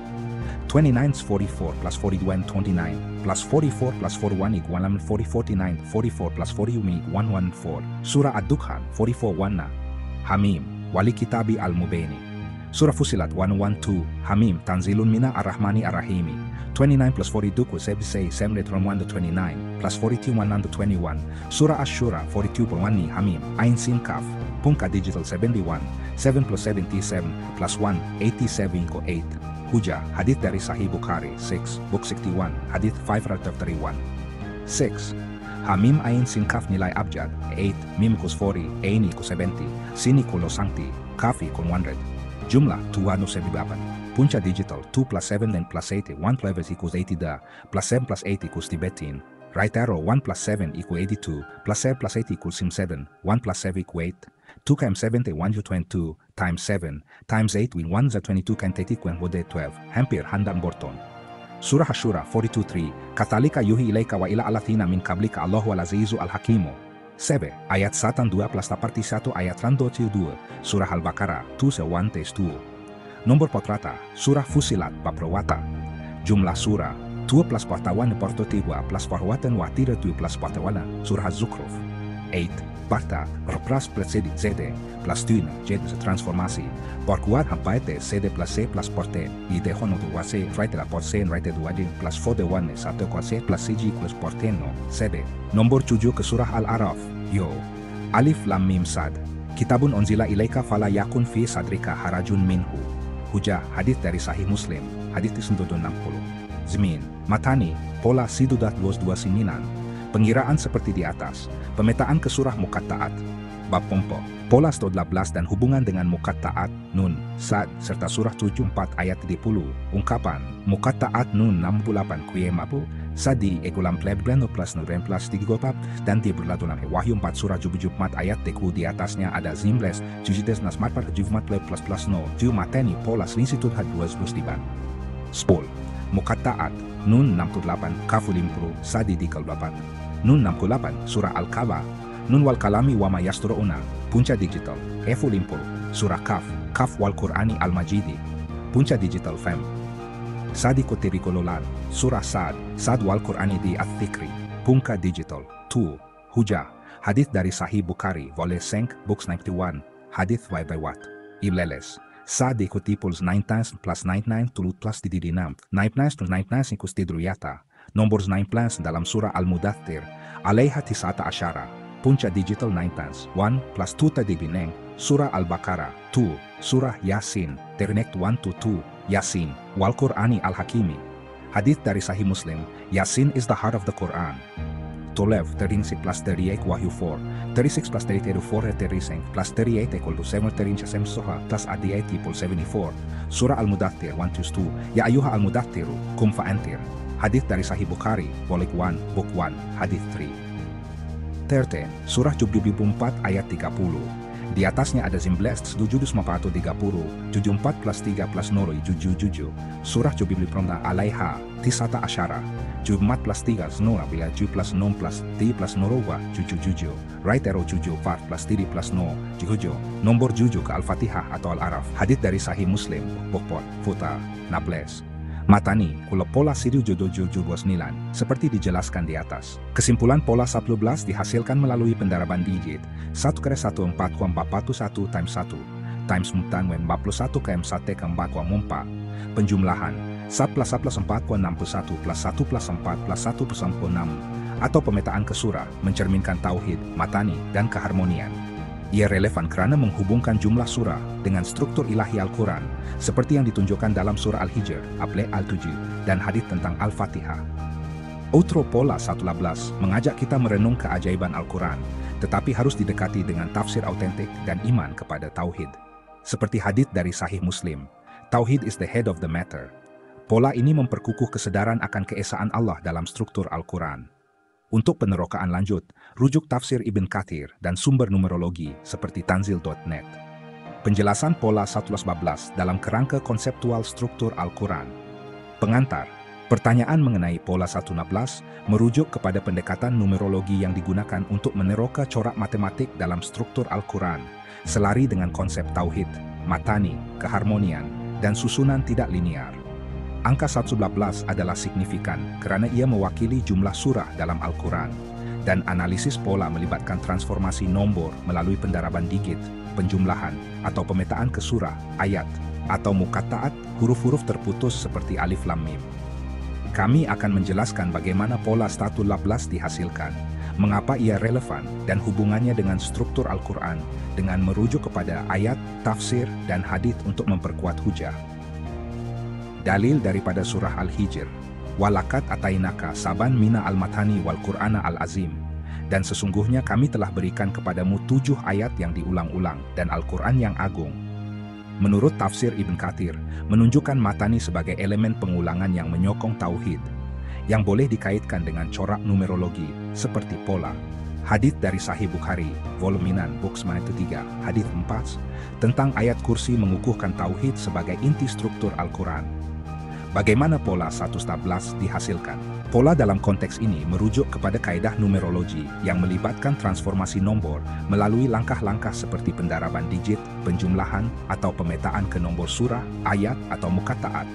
29 44 plus 41 29 plus 44 plus 41 equal 40 49 44 plus 40 equal 114. Surah Ad-Dukhan 44 1. Hamim. Wali Kitabi Al-Mubeni. Surah Fusilat 112, Hamim, Tanzilun Mina Ar-Rahmani Ar-Rahimi. 29 plus 42 equals 76, 7 from 1 to 29, plus 42 1 to 21. Surah Ash-Shura 42.1 Hamim, Ain Sin Kaf, Punka Digital 71, 7 plus 77, plus 1, 87 equal 8. Hujah, Hadith dari Sahih Bukhari 6, Book 61, Hadith 531. 6. Hamim Ain Sin Kaf nilai abjad, 8, Mim equals 40, Ain equals 70, Sin equals Sangti, Kaf equals 100. Jumlah 278. Punca digital 2 plus 7 and plus 80, 1 plus 11 equals 80 da, plus 7 plus 8 equals Tibetan. Right arrow 1 plus 7 equals 82, plus 7 plus 8 equals 7, 1 plus 7 equals 8. 2 times 7 is 1 to 22, times 7, times 8 with 1 is 22 can take equal 12, hampir handang borton. Surah Ash-Shura 42:3, Katalika yuhi ilaika wa ila alathina min kablika Allahu al-Azizu al-Hakimu. 7. Ayat 1 2 plus taparti 1 ayat 2. Surah Al-Baqarah 2:1-2. Nomor potrata, Surah Fusilat Baprawata. Jumlah surah 2 plus portawan porto 3 plus porwatan watira 2 plus portawana. Surah Az-Zukhruf 8. Parta, repras plus sedi zede, plus tuna, jed transformasi. Porkuat hampaite sede plus se plus porte, y de hono tu wase, right la porsen, right de duadin, plus 4 de 1, sato kwase, plus siji plus porteno, sede. Nomor 7 ke surah Al-Araf, yo. Alif Lam Mim Sad. Kitabun onzila ilaika fala yakun fi sadrika harajun minhu. Hujah, hadith dari Sahih Muslim, hadith 160. Zmin, matani, pola sidudat 29. Pengiraan seperti di atas. Pemetaan ke surah Muqatta'at. Bab Pompo. Pola 112 dan hubungan dengan Muqatta'at, Nun, Sad, serta surah 74 ayat 30. Ungkapan, Muqatta'at Nun 68 kuye mapu, Sadi egulam plebbleno plus nuren plus 34, dan diberlatulam Wahyu 4 surah Jubmat ayat teku di atasnya ada Zimbles, Jujides nasmat par Juvmat plus no, Ju mateni pola slinsitut had 12 diban. Spol. Muqatta'at, Nun 68, Kafu 50, Sadi di kalbapat. Nun 68, Surah Al-Kaba. Nun wal kalami wa ma yasturuna, Punca digital, Efu 50, Surah Kaf, Kaf wal Qur'ani al-Majidi. Punca digital Fem. Sadi kotirikololan, Surah Sad, Sad wal Qur'ani di At-Tikri. Punca digital, 2. Hujah, Hadith dari Sahih Bukhari, Vol. 5, Books 91, Hadith by Wat. Ibleles. Sad ikuti-puls 19 plus 99 tulut plus dididinam, 19 plus 19 ikus tidruyata. Nomor 19 dalam surah Al-Mudaththir, alaiha tisata asyara, punca digital 19, 1 plus 2 tadi bineng, surah Al-Baqarah, 2, surah Yasin, ternect 1-2, Yasin, wal Qur'ani al-Hakimi. Hadith dari Sahih Muslim, Yasin is the heart of the Quran. 12, 36 plus 38 Wahyu 4, 36 plus 38 4 36 plus 38 equal to 7 37 soha plus 88 equal 74. Surah Al-Mudaththir 1-2, Ya ayuha al-Mudaththir, kum fa'antir. Hadith dari Sahih Bukhari, Vol. 1, Book 1, Hadith 3. 13. Surah Jubjubi 4 ayat 30. Di atasnya ada Zimbles 730, 74 plus 3 plus 0 77. Surah Jubjubi Pronda alaiha, tisata asyara. Jumat plus 3 snora bila ju plus 6 plus t plus norowa juju right arrow juju far plus tiri plus no jujo nombor juju ke Al-Fatihah atau Al-Araf. Hadits dari Sahih Muslim Bokpot Futa Nables Matani kula pola siru jodoh juju 29 seperti dijelaskan di atas. Kesimpulan pola 11 dihasilkan melalui pendaraban digit 1 kere 1 4 441 times 1 times mutan 41 km 1 ke 4 4 penjumlahan 1 plus 4 plus 4 61 plus 1 plus 4 plus 1 plus 6 atau pemetaan ke surah mencerminkan tauhid, matani, dan keharmonian. Ia relevan kerana menghubungkan jumlah surah dengan struktur ilahi Al-Quran seperti yang ditunjukkan dalam surah Al-Hijr, Aple Al-7, dan hadits tentang Al-Fatihah. Outro pola 11 mengajak kita merenung keajaiban Al-Quran, tetapi harus didekati dengan tafsir autentik dan iman kepada tauhid. Seperti hadits dari Sahih Muslim, tauhid is the head of the matter. Pola ini memperkukuh kesedaran akan keesaan Allah dalam struktur Al-Quran. Untuk penerokaan lanjut, rujuk tafsir Ibn Kathir dan sumber numerologi seperti Tanzil.net. Penjelasan pola 11 dalam kerangka konseptual struktur Al-Quran. Pengantar, pertanyaan mengenai pola 11 merujuk kepada pendekatan numerologi yang digunakan untuk meneroka corak matematik dalam struktur Al-Quran, selari dengan konsep tauhid, matani, keharmonian, dan susunan tidak linear. Angka 11 adalah signifikan kerana ia mewakili jumlah surah dalam Al-Quran, dan analisis pola melibatkan transformasi nombor melalui pendaraban digit, penjumlahan, atau pemetaan ke surah, ayat, atau muqatta'at, huruf-huruf terputus seperti alif lam mim. Kami akan menjelaskan bagaimana pola 11 dihasilkan, mengapa ia relevan, dan hubungannya dengan struktur Al-Quran, dengan merujuk kepada ayat, tafsir, dan hadits untuk memperkuat hujah. Dalil daripada surah Al-Hijr, Walakat atainaka saban mina al-matani wal Qur'ana al-azim, dan sesungguhnya kami telah berikan kepadamu 7 ayat yang diulang-ulang dan Al-Quran yang agung. Menurut tafsir Ibn Kathir, menunjukkan matani sebagai elemen pengulangan yang menyokong tauhid, yang boleh dikaitkan dengan corak numerologi seperti pola. Hadits dari Sahih Bukhari, volume 6, books 3, hadits 4, tentang ayat kursi mengukuhkan tauhid sebagai inti struktur Al-Quran. Bagaimana pola 11 dihasilkan? Pola dalam konteks ini merujuk kepada kaedah numerologi yang melibatkan transformasi nombor melalui langkah-langkah seperti pendaraban digit, penjumlahan, atau pemetaan ke nombor surah, ayat, atau muqatta'at.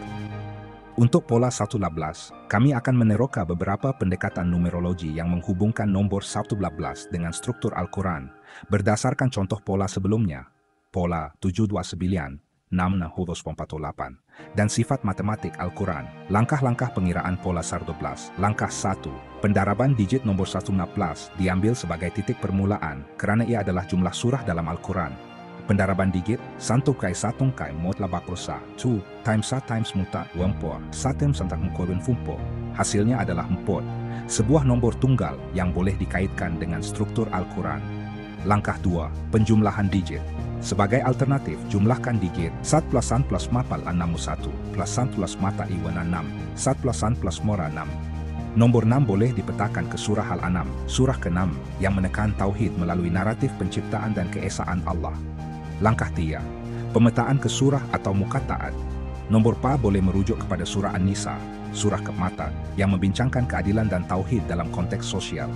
Untuk pola 11, kami akan meneroka beberapa pendekatan numerologi yang menghubungkan nombor 11 dengan struktur Al-Quran, berdasarkan contoh pola sebelumnya, pola 729, 648, dan sifat matematik Al-Quran. Langkah-langkah pengiraan pola 11. Langkah 1. Pendaraban digit nombor 11 diambil sebagai titik permulaan kerana ia adalah jumlah surah dalam Al-Quran. Pendaraban digit 1 kai 1 kai mod labakosa 2 times 1 times muta 1 santak mengkorun fumpo. Hasilnya adalah 4, sebuah nombor tunggal yang boleh dikaitkan dengan struktur Al-Quran. Langkah 2. Penjumlahan digit. Sebagai alternatif, jumlahkan digit 1 plus 1 plus mapal 61 plus 1 plus mata iwana 6, 1 plus 1 plus mora 6. Nombor 6 boleh dipetakan ke surah Al-An'am, surah ke-6, yang menekan tauhid melalui naratif penciptaan dan keesaan Allah. Langkah 3. Pemetaan ke surah atau muqatta'at. Nombor pa boleh merujuk kepada surah An-Nisa, surah ke-4, yang membincangkan keadilan dan tauhid dalam konteks sosial.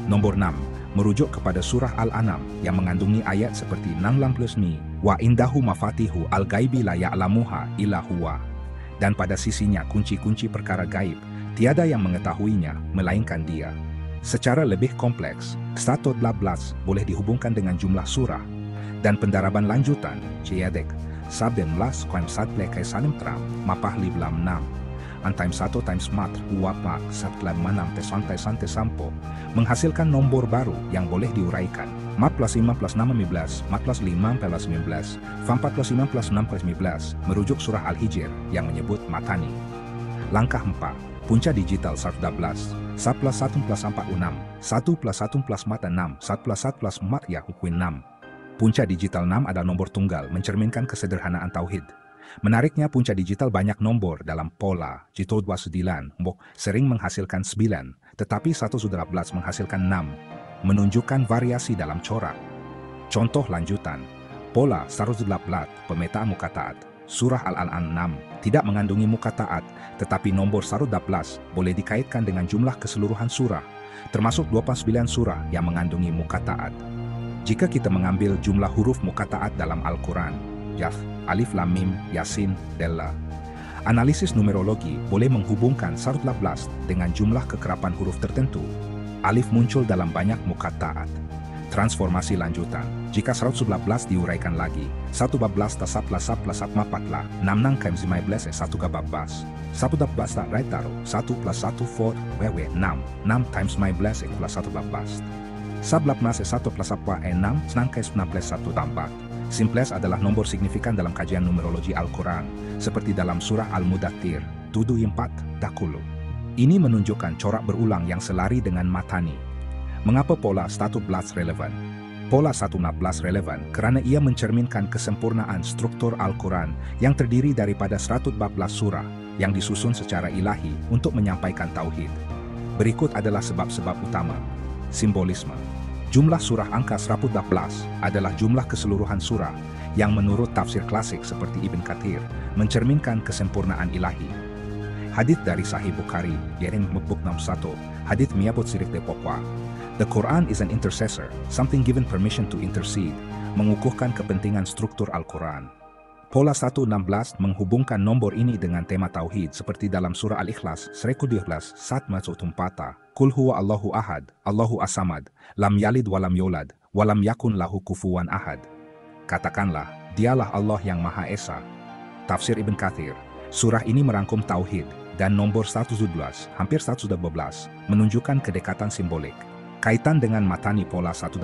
Nomor 6. Merujuk kepada surah Al-An'am yang mengandungi ayat seperti 16 wa indahu mafatihu al-gaibi la ya'lamuha illa huwa, dan pada sisinya kunci-kunci perkara gaib, tiada yang mengetahuinya melainkan dia. Secara lebih kompleks, 11 boleh dihubungkan dengan jumlah surah, dan pendaraban lanjutan, Jiyadek, Sabden Las Kwaim Sadple Kai Salim Tram, Mapah Liblam 6, Antaim 1 times Matr, Uwapak, Sabtlam Manam Tesantai Sante Sampo, menghasilkan nombor baru yang boleh diuraikan. 4 plus 5 plus 6 15, 4 plus 5 plus 19, 4 plus 5 plus 6 plus 19, merujuk surah Al-Hijr yang menyebut matani. Langkah 4. Punca digital 11, 1 plus 1 plus 4 6, 1 plus 1 plus mata 6, 1 plus 1 plus mat ya hukuin 6. Punca digital 6 adalah nomor tunggal mencerminkan kesederhanaan tauhid. Menariknya, punca digital banyak nombor dalam pola, Jito 29, sering menghasilkan 9, tetapi 118 menghasilkan 6, menunjukkan variasi dalam corak. Contoh lanjutan, pola 118, pemetaan muqatta'at, Surah Al-An'am 6 tidak mengandungi muka taat, tetapi nombor 112 boleh dikaitkan dengan jumlah keseluruhan surah, termasuk 29 surah yang mengandungi muka taat. Jika kita mengambil jumlah huruf muka taat dalam Al-Quran, Yaf, Alif Lam Mim, Yasin, Della, analisis numerologi boleh menghubungkan 112 dengan jumlah kekerapan huruf tertentu. Alif muncul dalam banyak muka taat. Transformasi lanjutan. Jika 111 diuraikan lagi, 112 tasap lasap lasap mapatlah, 6 nang kaim 15 1 gababbas. 112 tak rai taruh, 1 plus 1 4, wewe 6, 6 times 15 plus 1 babbas. 11 1 plus apa 6, senang kaim 19 1 tambah. Simples adalah nombor signifikan dalam kajian numerologi Al-Quran, seperti dalam surah Al-Mudaththir, 74, Dakulu. Ini menunjukkan corak berulang yang selari dengan matani. Mengapa pola 111 relevan? Pola 116 relevan karena ia mencerminkan kesempurnaan struktur Al-Quran yang terdiri daripada 114 surah yang disusun secara ilahi untuk menyampaikan tauhid. Berikut adalah sebab-sebab utama. Simbolisme. Jumlah surah angka 114 adalah jumlah keseluruhan surah yang menurut tafsir klasik seperti Ibn Kathir mencerminkan kesempurnaan ilahi. Hadits dari Sahih Bukhari, Yerin Mubuk 61, Hadits Miabot Sirik de Popwa. The Quran is an intercessor, something given permission to intercede, mengukuhkan kepentingan struktur Al-Quran. Pola 116 menghubungkan nombor ini dengan tema tauhid seperti dalam surah Al-Ikhlas, 112, Satma Tumpata, Kul huwa Allahu ahad, Allahu asamad, lam yalid walam yolad, walam yakun lahu kufuwan ahad. Katakanlah, dialah Allah yang Maha Esa. Tafsir Ibn Kathir, surah ini merangkum tauhid, dan nombor 112, hampir 112, menunjukkan kedekatan simbolik. Kaitan dengan matani pola 112,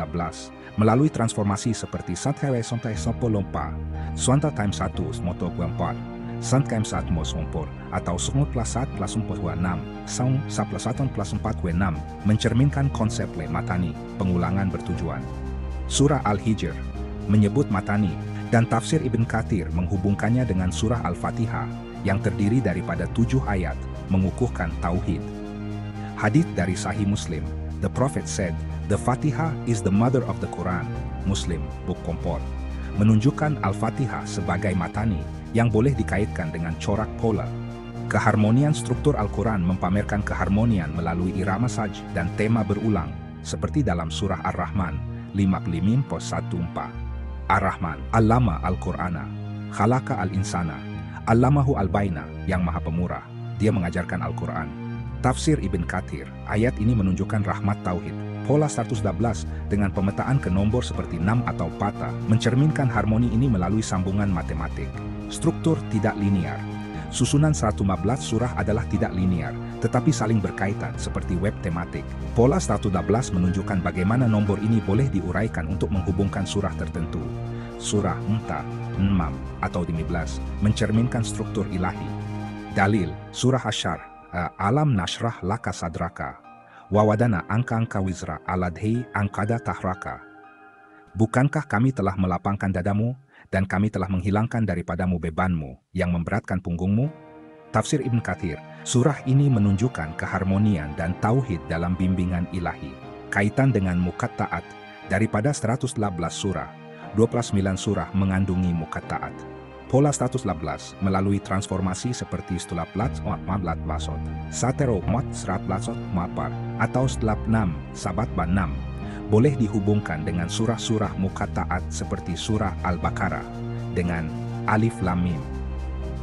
melalui transformasi seperti Santhewe Sontai Sopo Lompa, Suanta times 1 Smoto Guampar, Sant times 1 Mosompor, atau Sumut plus 1 plus 4 6, Saung 1 plus 1 plus 4 6, mencerminkan konsep le matani, pengulangan bertujuan. Surah Al-Hijr menyebut matani, dan tafsir Ibn Kathir menghubungkannya dengan surah Al-Fatihah, yang terdiri daripada 7 ayat, mengukuhkan tauhid. Hadits dari Sahih Muslim. The Prophet said, the Fatihah is the mother of the Quran, Muslim, Buk Kompor, menunjukkan Al-Fatihah sebagai matani yang boleh dikaitkan dengan corak pola. Keharmonian struktur Al-Quran mempamerkan keharmonian melalui irama saj dan tema berulang, seperti dalam surah Ar-Rahman, 55.14. Ar-Rahman, Allama Al-Qur'ana, Khalaqa Al-Insana, Allamahu Al-Baina, yang Maha Pemurah, dia mengajarkan Al-Quran. Tafsir Ibn Kathir, ayat ini menunjukkan rahmat tauhid. Pola 112 dengan pemetaan ke nombor seperti 6 atau pata mencerminkan harmoni ini melalui sambungan matematik. Struktur tidak linear. Susunan 115 surah adalah tidak linear, tetapi saling berkaitan seperti web tematik. Pola 112 menunjukkan bagaimana nombor ini boleh diuraikan untuk menghubungkan surah tertentu. Surah Unta, Enmam, atau 15 mencerminkan struktur ilahi. Dalil, surah Asyar, Alam nashrah laka sadraka, wawadana angka wizra aladhi angkada tahraka. Bukankah kami telah melapangkan dadamu, dan kami telah menghilangkan daripadamu bebanmu, yang memberatkan punggungmu? Tafsir Ibn Kathir, surah ini menunjukkan keharmonian dan tauhid dalam bimbingan ilahi. Kaitan dengan mukat taat, daripada 111 surah, 29 surah mengandungi mukat taat. Pola 111 melalui transformasi seperti stulap plats o mablat basot, satero mot serat platsot mapar, atau stelap 6, sabat ban 6, boleh dihubungkan dengan surah-surah muka taat seperti surah Al-Baqarah dengan Alif Lam Mim.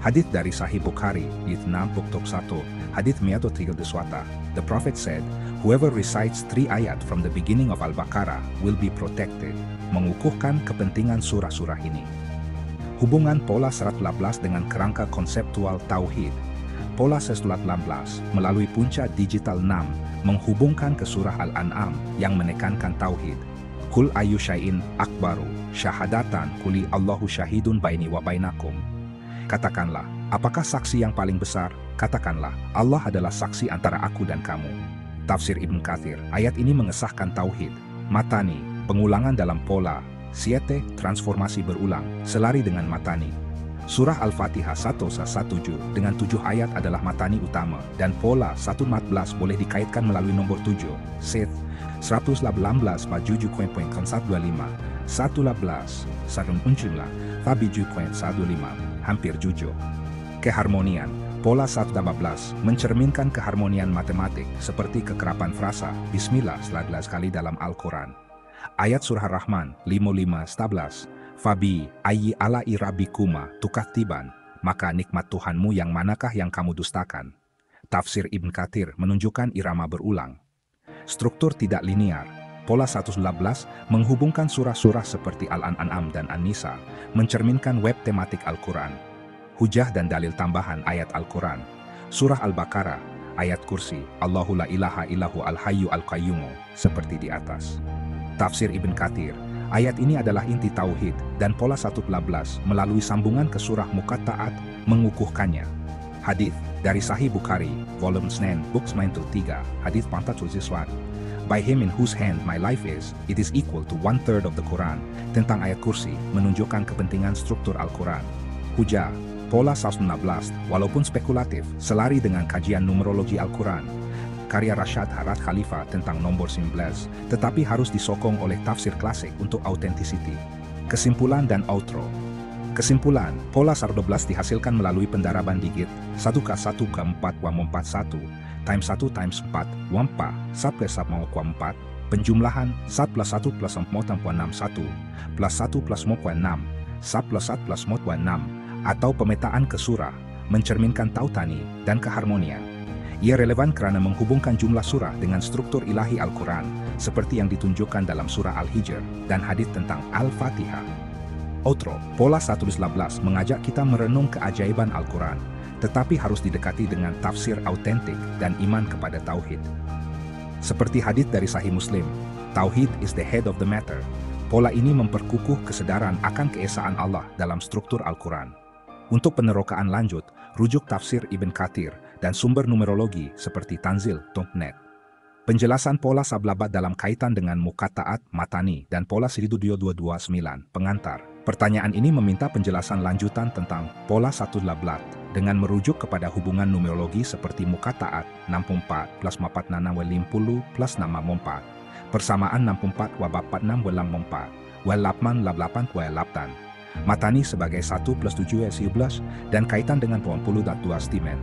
Hadits dari Sahih Bukhari, Yitnam Buktok 1, Hadits Miato Tigil Deswata. The Prophet said, whoever recites 3 ayat from the beginning of Al-Baqarah will be protected, mengukuhkan kepentingan surah-surah ini. Hubungan pola 118 dengan kerangka konseptual tauhid. Pola 118 melalui punca digital 6 menghubungkan ke surah Al-An'am yang menekankan tauhid. Kul ayu syai'in akbaru syahadatan kuli Allahu syahidun baini wa bainakum. Katakanlah, apakah saksi yang paling besar? Katakanlah, Allah adalah saksi antara aku dan kamu. Tafsir Ibn Kathir, ayat ini mengesahkan tauhid. Matani, pengulangan dalam pola. 7, transformasi berulang, selari dengan matani. Surah Al-Fatihah 1-17 dengan 7 ayat adalah matani utama, dan pola 114 boleh dikaitkan melalui nombor 7, Seth, 118 pa 7.125, 111, 1 unjumlah, pa 7.15. hampir jujur. Keharmonian, pola 1-15, mencerminkan keharmonian matematik seperti kekerapan frasa, Bismillah 11 kali dalam Al-Quran. Ayat Surah Rahman 55-11, Fabi, ayyi ala'i rabbikuma tukattiban, maka nikmat Tuhanmu yang manakah yang kamu dustakan? Tafsir Ibn Katsir menunjukkan irama berulang. Struktur tidak linear, pola 112 menghubungkan surah-surah seperti Al-An'am dan An-Nisa, mencerminkan web tematik Al-Quran. Hujah dan dalil tambahan ayat Al-Quran. Surah Al-Baqarah, ayat kursi, Allahu la ilaha illahu al-hayyu al-qayyumu, seperti di atas. Tafsir Ibn Katsir, ayat ini adalah inti tauhid dan pola 112 melalui sambungan ke surah Muqatta'at mengukuhkannya. Hadits dari Sahih Bukhari, volume 9, books 9-3, hadits 401. By him in whose hand my life is, it is equal to 1/3 of the Quran. Tentang ayat kursi menunjukkan kepentingan struktur Al-Quran. Hujah, pola 116, walaupun spekulatif, selari dengan kajian numerologi Al-Quran. Karya Rashad Harad Khalifa tentang nomor 19, tetapi harus disokong oleh tafsir klasik untuk autenticity. Kesimpulan dan outro. Kesimpulan, pola 112 dihasilkan melalui pendaraban digit 1K1 ke 4 W41, times 1 times 4, W4, sub ke sub mau 4, penjumlahan 1 plus 1 plus 4 tanpa 61, plus 1 plus mau 6, sub plus 1 plus mau 6, atau pemetaan ke surah, mencerminkan tautani dan keharmonian. Ia relevan karena menghubungkan jumlah surah dengan struktur ilahi Al-Quran, seperti yang ditunjukkan dalam surah Al-Hijr dan hadits tentang Al-Fatihah. Outro, pola 111 mengajak kita merenung keajaiban Al-Quran, tetapi harus didekati dengan tafsir autentik dan iman kepada tauhid. Seperti hadits dari Sahih Muslim, tauhid is the head of the matter. Pola ini memperkukuh kesadaran akan keesaan Allah dalam struktur Al-Quran. Untuk penerokaan lanjut, rujuk tafsir Ibn Katsir dan sumber numerologi seperti Tanzil.net. Penjelasan pola sablabat dalam kaitan dengan Muqatta'at, Matani, dan pola 12229, pengantar. Pertanyaan ini meminta penjelasan lanjutan tentang pola 112 dengan merujuk kepada hubungan numerologi seperti Muqatta'at 64 plus 4 nana w50 plus nama 4, persamaan 64 w 46 w 4, w 8 8 w 8, Matani sebagai 1 plus 7 w 11 dan kaitan dengan 20.2 stimen.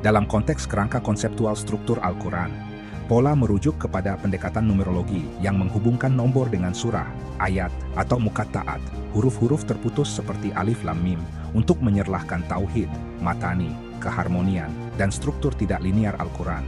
Dalam konteks kerangka konseptual struktur Al-Quran, pola merujuk kepada pendekatan numerologi yang menghubungkan nomor dengan surah, ayat, atau Muqatta'at, huruf-huruf terputus seperti alif lam mim, untuk menyerlahkan tauhid, matani, keharmonian, dan struktur tidak linear Al-Quran.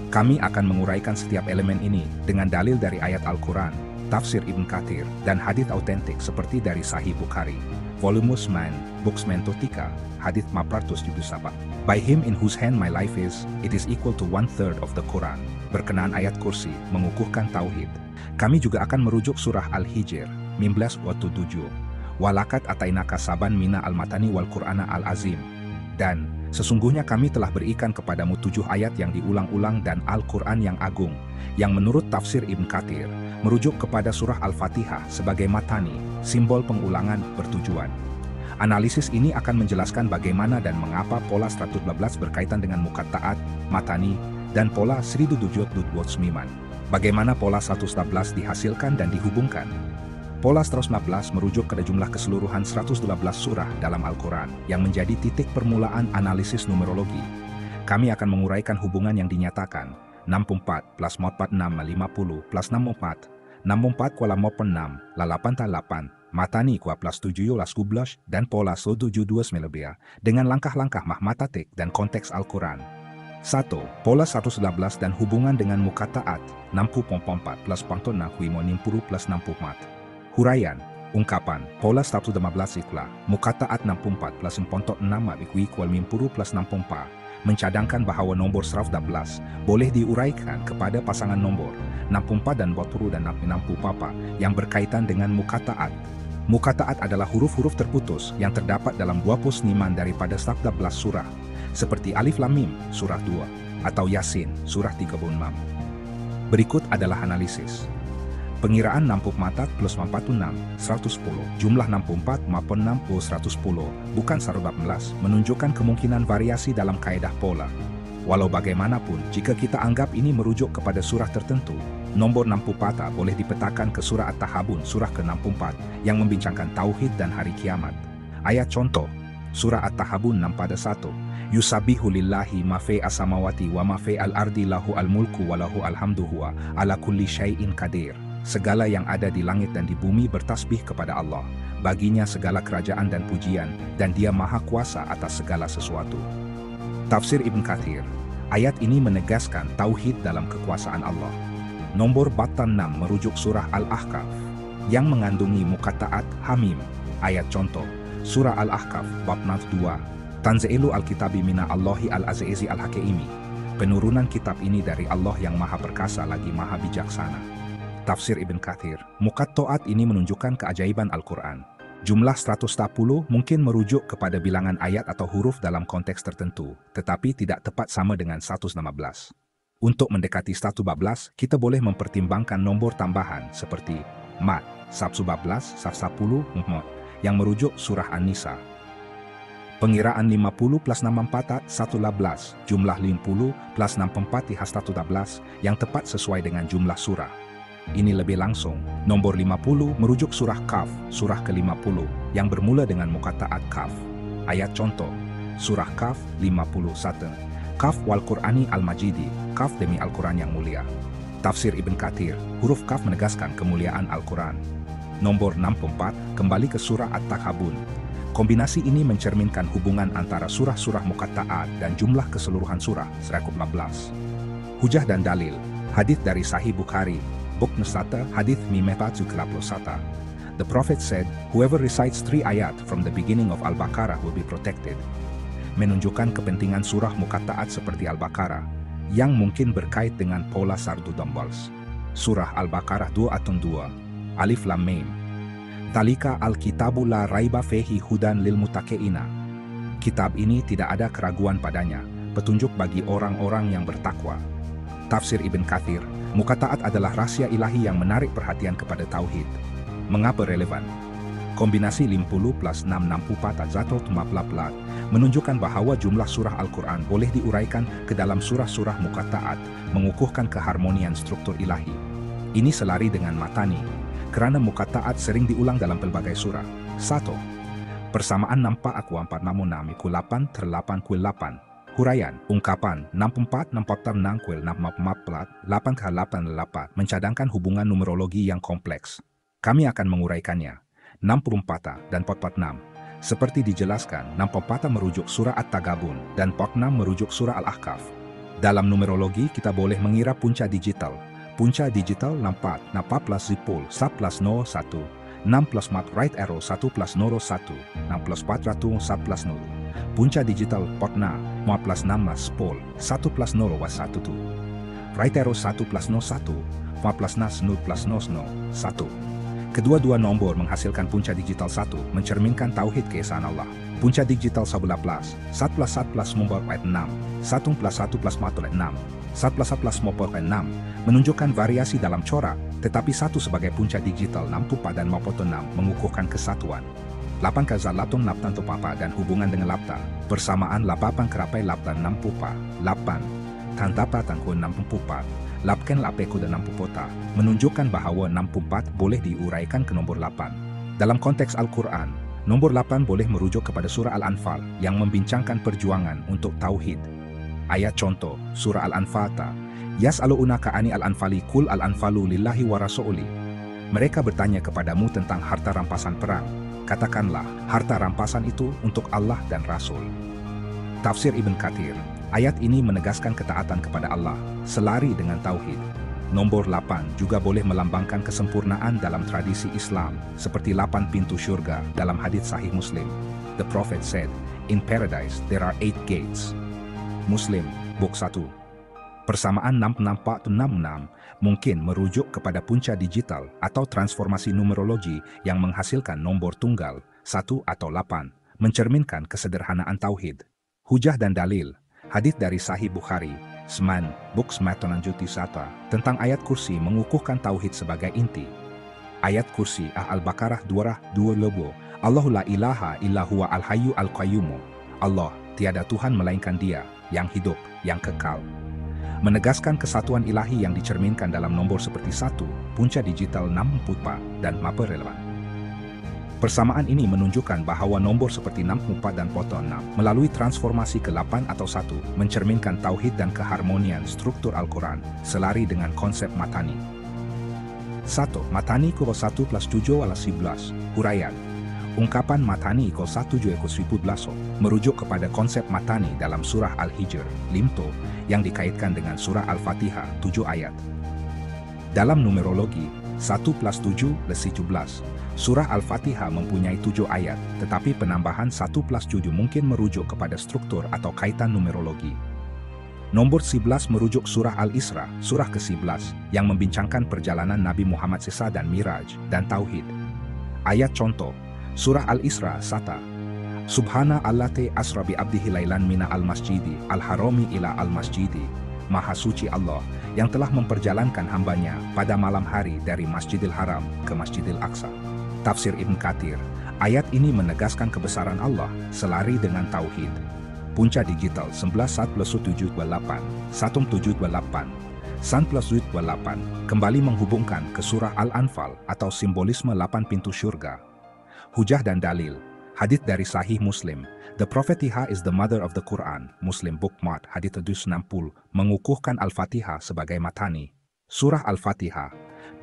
Kami akan menguraikan setiap elemen ini dengan dalil dari ayat Al-Quran, tafsir Ibn Katsir, dan hadits autentik seperti dari Sahih Bukhari, volume 9, books 9-3, hadits 477. By him in whose hand my life is, it is equal to 1/3 of the Quran. Berkenaan ayat kursi, mengukuhkan tauhid. Kami juga akan merujuk surah Al-Hijr, 19:7. Walakat atainaka saban mina al-matani wal Qur'ana al-azim. Dan, sesungguhnya kami telah berikan kepadamu 7 ayat yang diulang-ulang dan Al-Quran yang agung, yang menurut tafsir Ibn Katsir, merujuk kepada surah Al-Fatihah sebagai matani, simbol pengulangan bertujuan. Analisis ini akan menjelaskan bagaimana dan mengapa pola 112 berkaitan dengan Muqatta'at, matani, dan pola 179. Bagaimana pola 111 dihasilkan dan dihubungkan. Pola 115 merujuk pada jumlah keseluruhan 112 surah dalam Al-Quran yang menjadi titik permulaan analisis numerologi. Kami akan menguraikan hubungan yang dinyatakan 64 plus 46 50 plus 64, 64 kuala 6, 88, matani kuala plus 7 las 12 dan pola 172 dengan langkah-langkah mahmatatik dan konteks Al-Quran. 1. Pola 111 dan hubungan dengan Muqatta'at 60.4 plus 60 plus 64. Huraian, ungkapan, pola 115 ikla, Muqatta'at 64 plus 46 equal 50 plus 64, mencadangkan bahawa nombor 111 boleh diuraikan kepada pasangan nombor 64 dan 40 dan 64 yang berkaitan dengan Muqatta'at. Muqatta'at adalah huruf-huruf terputus yang terdapat dalam 20 seniman daripada 11 surah, seperti Alif Lam Mim, surah 2, atau Yasin, surah 36. Berikut adalah analisis. Pengiraan 64 plus 46, 110. Jumlah 64 maupun 60, 110, bukan 118, menunjukkan kemungkinan variasi dalam kaedah pola. Walau bagaimanapun, jika kita anggap ini merujuk kepada surah tertentu, nomor 64 boleh dipetakan ke surah At-Tahabun, surah ke-64, yang membincangkan tauhid dan hari kiamat. Ayat contoh, Surah At-Tahabun 6:1. Yusabbihu lillahi ma fi as-samawati wa ma fi al-ardi lahu al-mulku wa lahu alhamdu huwa ala kulli syai'in qadir. Segala yang ada di langit dan di bumi bertasbih kepada Allah. Baginya segala kerajaan dan pujian, dan Dia maha kuasa atas segala sesuatu. Tafsir Ibn Katsir. Ayat ini menegaskan tauhid dalam kekuasaan Allah. Nombor batan 6 merujuk surah Al-Ahqaf yang mengandungi mukataat Hamim. Ayat contoh, surah Al-Ahqaf bab 2. Tanzilu al-kitabi mina Allahi al-azizi al-hakimi. Penurunan kitab ini dari Allah yang maha perkasa lagi maha bijaksana. Tafsir Ibn Katsir. Muqatta'at ini menunjukkan keajaiban Al-Quran. Jumlah 110 mungkin merujuk kepada bilangan ayat atau huruf dalam konteks tertentu, tetapi tidak tepat sama dengan 115. Untuk mendekati 114, kita boleh mempertimbangkan nombor tambahan seperti Mat, Sab 11, Sab 10, yang merujuk surah An-Nisa. Pengiraan 50 plus 64 111, jumlah 50 plus 64 111 yang tepat sesuai dengan jumlah surah. Ini lebih langsung. Nombor 50 merujuk surah Kaf, surah ke-50, yang bermula dengan mukataat Kaf. Ayat contoh, surah Kaf 51. Kaf wal Qur'ani al-Majidi, Kaf demi Al-Quran yang mulia. Tafsir Ibn Katsir, huruf Kaf menegaskan kemuliaan Al-Quran. Nomor 64, kembali ke surah At-Tahabun. Kombinasi ini mencerminkan hubungan antara surah-surah muqatta'at dan jumlah keseluruhan surah, 115. Hujah dan dalil. Hadits dari Sahih Bukhari, Buk Nusata, Hadits Mimepatu Kelaplusata. The Prophet said, whoever recites 3 ayat from the beginning of Al-Baqarah will be protected. Menunjukkan kepentingan surah muqatta'at seperti Al-Baqarah, yang mungkin berkait dengan pola sardu dumbbells. Surah Al-Baqarah 2:2. Alif Lam Mim. Talika al-kitabu la raiba fihi hudan lil muttaqina. Kitab ini tidak ada keraguan padanya, petunjuk bagi orang-orang yang bertakwa. Tafsir Ibn Katsir. Muqatta'at adalah rahasia ilahi yang menarik perhatian kepada tauhid. Mengapa relevan? Kombinasi 50 plus 664 Zatul Tumaplat menunjukkan bahwa jumlah surah Al-Quran boleh diuraikan ke dalam surah-surah muqatta'at, mengukuhkan keharmonian struktur ilahi. Ini selari dengan matani, kerana muqatta'at sering diulang dalam pelbagai surah. 1. Persamaan nampak aku 4 namun namiku 8 terlapan kuil 8. Huraian, ungkapan 64 6 kuil 8 ke 88 mencadangkan hubungan numerologi yang kompleks. Kami akan menguraikannya. 64 dan 46. Seperti dijelaskan, 64 merujuk surah At-Tagabun dan 46 merujuk surah Al-Ahqaf. Dalam numerologi kita boleh mengira punca digital. Punca digital 64, 4 plus zipul, 1 plus 0, 1, 6 plus mat right arrow 1 plus 0, 1, 6 plus 4 1 plus 0. Punca digital 46, 4 plus 6 mas 10, 1 plus 0 was 1 tu. Right arrow 1 plus 0, 1, 4 plus 0 plus 0, 1. Kedua-dua nombor menghasilkan punca digital 1, mencerminkan tauhid keesaan Allah. Punca digital 11, 1 plus 1 plus membuat 6, 1 plus 1 plus matol 6, 1 plus 1 plus membuat 6, menunjukkan variasi dalam corak, tetapi 1 sebagai punca digital 6 pupa dan mapoto 6 mengukuhkan kesatuan. 8 kazal latun laptan tu papa dan hubungan dengan lapta, persamaan lapapan kerapai laptan 6 pupa, 8, tantapa tangku 6 pupa, lapken lapeku dan 6 pupota, menunjukkan bahwa 64 boleh diuraikan ke nombor 8. Dalam konteks Al-Quran, nomor 8 boleh merujuk kepada surah Al-Anfal yang membincangkan perjuangan untuk tauhid. Ayat contoh, surah Al-Anfal, Yas'alu'unaka ani al-anfali kul al-anfalu lillahi wa rasuli. Mereka bertanya kepadamu tentang harta rampasan perang. Katakanlah, harta rampasan itu untuk Allah dan Rasul. Tafsir Ibn Katsir. Ayat ini menegaskan ketaatan kepada Allah, selari dengan tauhid. Nombor 8 juga boleh melambangkan kesempurnaan dalam tradisi Islam, seperti 8 pintu syurga dalam hadits Sahih Muslim. The Prophet said, in paradise there are 8 gates. Muslim, Buk 1. Persamaan 66466 mungkin merujuk kepada punca digital atau transformasi numerologi yang menghasilkan nombor tunggal, 1 atau 8, mencerminkan kesederhanaan tauhid. Hujah dan dalil. Hadits dari Sahih Bukhari, Seman, Buk Sematonan Juti Sata, tentang ayat kursi mengukuhkan tauhid sebagai inti. Ayat kursi Al-Baqarah 2 lebo, Allahu la ilaha illa huwa al-hayyu al-qayyumu. Allah, tiada Tuhan melainkan Dia, yang hidup, yang kekal. Menegaskan kesatuan ilahi yang dicerminkan dalam nombor seperti 1, punca digital 6 pupa, dan mapa relevan. Persamaan ini menunjukkan bahwa nombor seperti 64 dan poto 6 melalui transformasi ke 8 atau 1 mencerminkan tauhid dan keharmonian struktur Al-Quran selari dengan konsep matani. 1. Matani = 1 plus 7 = 11. Huraian. Ungkapan matani = 1 11 merujuk kepada konsep matani dalam surah Al-Hijr, Limto, yang dikaitkan dengan surah Al-Fatihah 7 ayat. Dalam numerologi, 1 plus 7 = 17. Surah Al-Fatihah mempunyai 7 ayat, tetapi penambahan 1 plus 7 mungkin merujuk kepada struktur atau kaitan numerologi. Nombor 11 merujuk surah Al-Isra, surah ke-11, yang membincangkan perjalanan Nabi Muhammad Isra dan Miraj, dan Tauhid. Ayat contoh, surah Al-Isra 1. Subhana allati asra bi abdihi lailan mina al-masjidi al-harami ila al-masjidi. Maha suci Allah yang telah memperjalankan hambanya pada malam hari dari Masjidil Haram ke Masjidil Aqsa. Tafsir Ibn Katsir, ayat ini menegaskan kebesaran Allah selari dengan tauhid. Punca digital 191728, 1728, 1928 kembali menghubungkan ke surah Al-Anfal atau simbolisme 8 pintu syurga. Hujah dan dalil, hadits dari Sahih Muslim, The Prophetihah is the mother of the Quran, Muslim Bookmark hadits 60, mengukuhkan Al-Fatihah sebagai matani. Surah Al-Fatihah,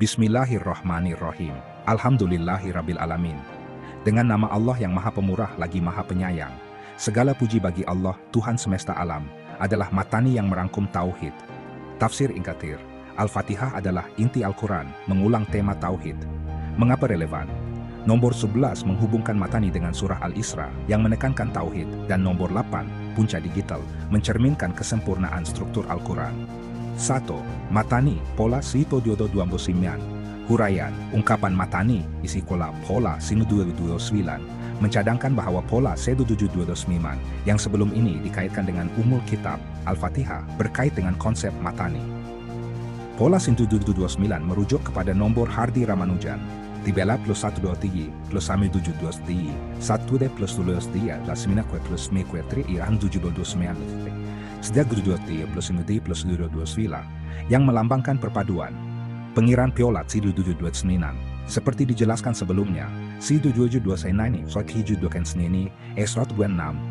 Bismillahirrahmanirrahim, Alhamdulillahirabbil alamin. Dengan nama Allah yang Maha Pemurah lagi Maha Penyayang. Segala puji bagi Allah, Tuhan semesta alam, adalah matani yang merangkum tauhid. Tafsir Ibn Katsir, Al-Fatihah adalah inti Al-Quran, mengulang tema tauhid. Mengapa relevan? Nomor 11 menghubungkan matani dengan surah Al-Isra yang menekankan tauhid, dan nomor 8, punca digital, mencerminkan kesempurnaan struktur Al-Quran. 1. Matani, pola sito diodo 29. Huraian, ungkapan matani, isi kola pola sinu 229, mencadangkan bahwa pola sedu 729 yang sebelum ini dikaitkan dengan umul kitab, Al-Fatihah, berkait dengan konsep matani. Pola sinu 729 merujuk kepada nombor Hardy Ramanujan, Tibela plus 123 plus 173, 1 plus 2 plus 9 plus 3 iran 729, sejak 723 plus 9 plus 229, yang melambangkan perpaduan. Pengiran piolat si 729, seperti dijelaskan sebelumnya, si 729 suat hiju 2 ini, suat 6,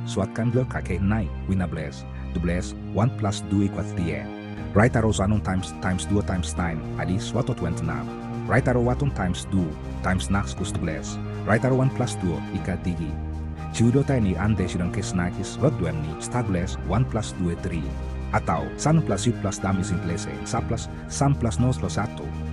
suatkan 2 kakek naik, wina bles, 12, 1 plus 2 = 3. Right arrow zanun times 2 times time, adi suatu 26. Right arrow watun times 2, times nax kus 12. Right arrow 1 plus 2, ika 3. Ciudo tani ante sidang kes nakis, lot 2 ni, stables, 1 plus 2, 3. Atau 1 plus 7 plus dam is in place, 1 plus 1 plus 9 plus 1,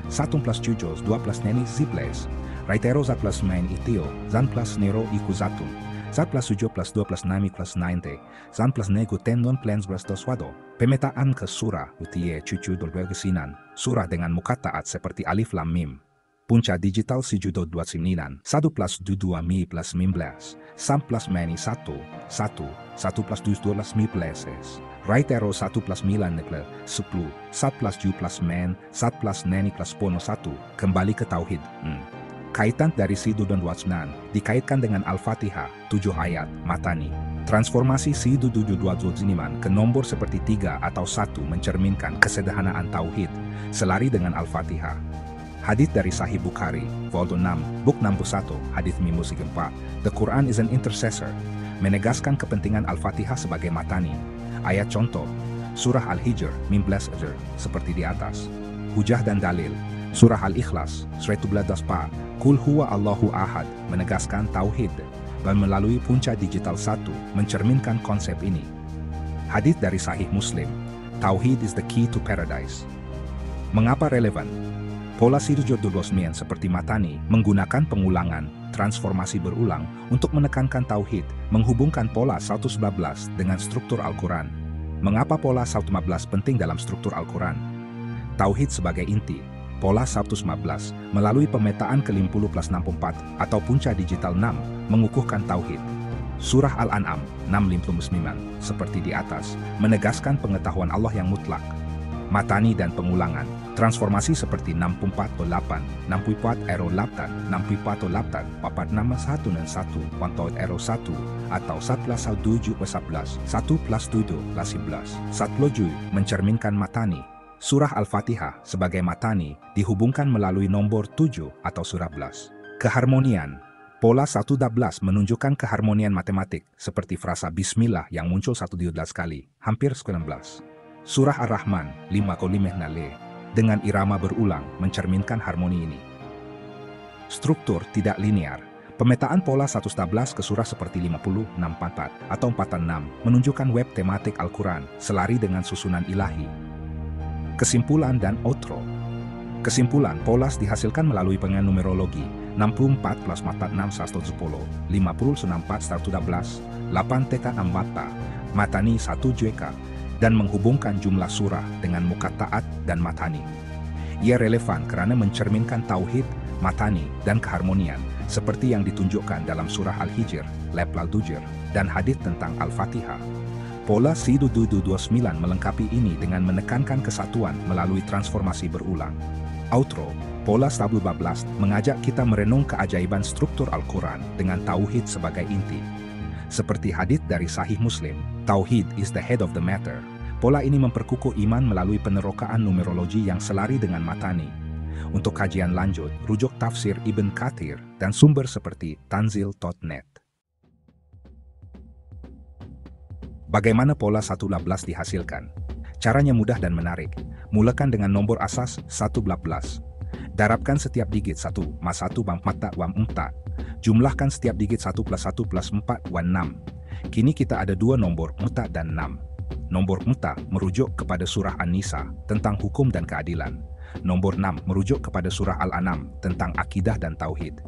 1 plus 7 2 plus neni ziples, raitero za plus main itio, zan plus nero iku zatun, zat plus 7 plus 2 plus 9 plus 90, zan plus nego tendon plans plus doswado. Pemetaan ke surah utie cucu dolbergesinan, surah dengan muka taat seperti alif lam mim. Punca digital si judo 29, 1 plus 2 mi plus 19, 1 plus meni 1, 1 plus 2 plus mi pleses. Right arrow 1 plus 9 nekle 10, 1 plus 7 plus men, 1 plus neni plus pono 1, kembali ke tauhid. Kaitan dari Sidu dan Watsnan dikaitkan dengan Al-Fatihah, 7 ayat, matani. Transformasi Sidu 729 ke nomor seperti 3 atau 1 mencerminkan kesederhanaan tauhid, selari dengan Al-Fatihah. Hadits dari Sahih Bukhari, volume 6, book 61, hadits minggu 4, The Quran is an intercessor, menegaskan kepentingan Al-Fatihah sebagai matani. Ayat contoh, surah Al-Hijr, 15 seperti di atas. Hujah dan dalil, surah Al-Ikhlas, 111 pa, Kul huwa Allahu ahad, menegaskan tauhid, dan melalui punca digital 1, mencerminkan konsep ini. Hadits dari Sahih Muslim, tauhid is the key to paradise. Mengapa relevan? Pola Sirjo 29 seperti matani, menggunakan pengulangan, transformasi berulang, untuk menekankan tauhid, menghubungkan pola 111 dengan struktur Al-Quran. Mengapa pola 115 penting dalam struktur Al-Quran? Tauhid sebagai inti, pola 115, melalui pemetaan ke-50 plus 64, atau punca digital 6, mengukuhkan tauhid. Surah Al-An'am, 659, seperti di atas, menegaskan pengetahuan Allah yang mutlak. Matani dan pengulangan, transformasi seperti 64-8, 64-8, 64-8, 461 dan 1, 1 atau 1+7+11, 1+7+11, 1+7, mencerminkan matani. Surah Al-Fatihah sebagai matani dihubungkan melalui nomor 7 atau surah 11. Keharmonian, Pola 112 menunjukkan keharmonian matematik, seperti frasa Bismillah yang muncul 112 kali, hampir 19. Surah Ar-Rahman, 5 nale, dengan irama berulang mencerminkan harmoni ini. Struktur tidak linear. Pemetaan pola 111 ke surah seperti 50, 644, atau 46 menunjukkan web tematik Al-Quran selari dengan susunan ilahi. Kesimpulan dan outro. Kesimpulan, polas dihasilkan melalui pengen numerologi 64 plus mata 6 110, 50 94 112, 8 teka 6 mata, matani 1 JK, dan menghubungkan jumlah surah dengan muqatta'at dan matani. Ia relevan karena mencerminkan tauhid, matani, dan keharmonian, seperti yang ditunjukkan dalam surah Al-Hijr, Leplal Dujir, dan hadits tentang Al-Fatihah. Pola Sidududu 29 melengkapi ini dengan menekankan kesatuan melalui transformasi berulang. Outro, pola 112 mengajak kita merenung keajaiban struktur Al-Quran dengan tauhid sebagai inti. Seperti hadits dari Sahih Muslim, tauhid is the head of the matter. Pola ini memperkukuh iman melalui penerokaan numerologi yang selari dengan matani. Untuk kajian lanjut, rujuk tafsir Ibn Kathir dan sumber seperti Tanzil.net. Bagaimana pola 112 dihasilkan? Caranya mudah dan menarik. Mulakan dengan nomor asas 112. Darabkan setiap digit 1 mas 1 bang mata wam 4. Jumlahkan setiap digit 1 plus 1 plus 4 wan 6. Kini kita ada dua nomor muta dan 6. Nomor muta merujuk kepada surah An-Nisa tentang hukum dan keadilan. Nomor 6 merujuk kepada surah Al-An'am tentang akidah dan tauhid.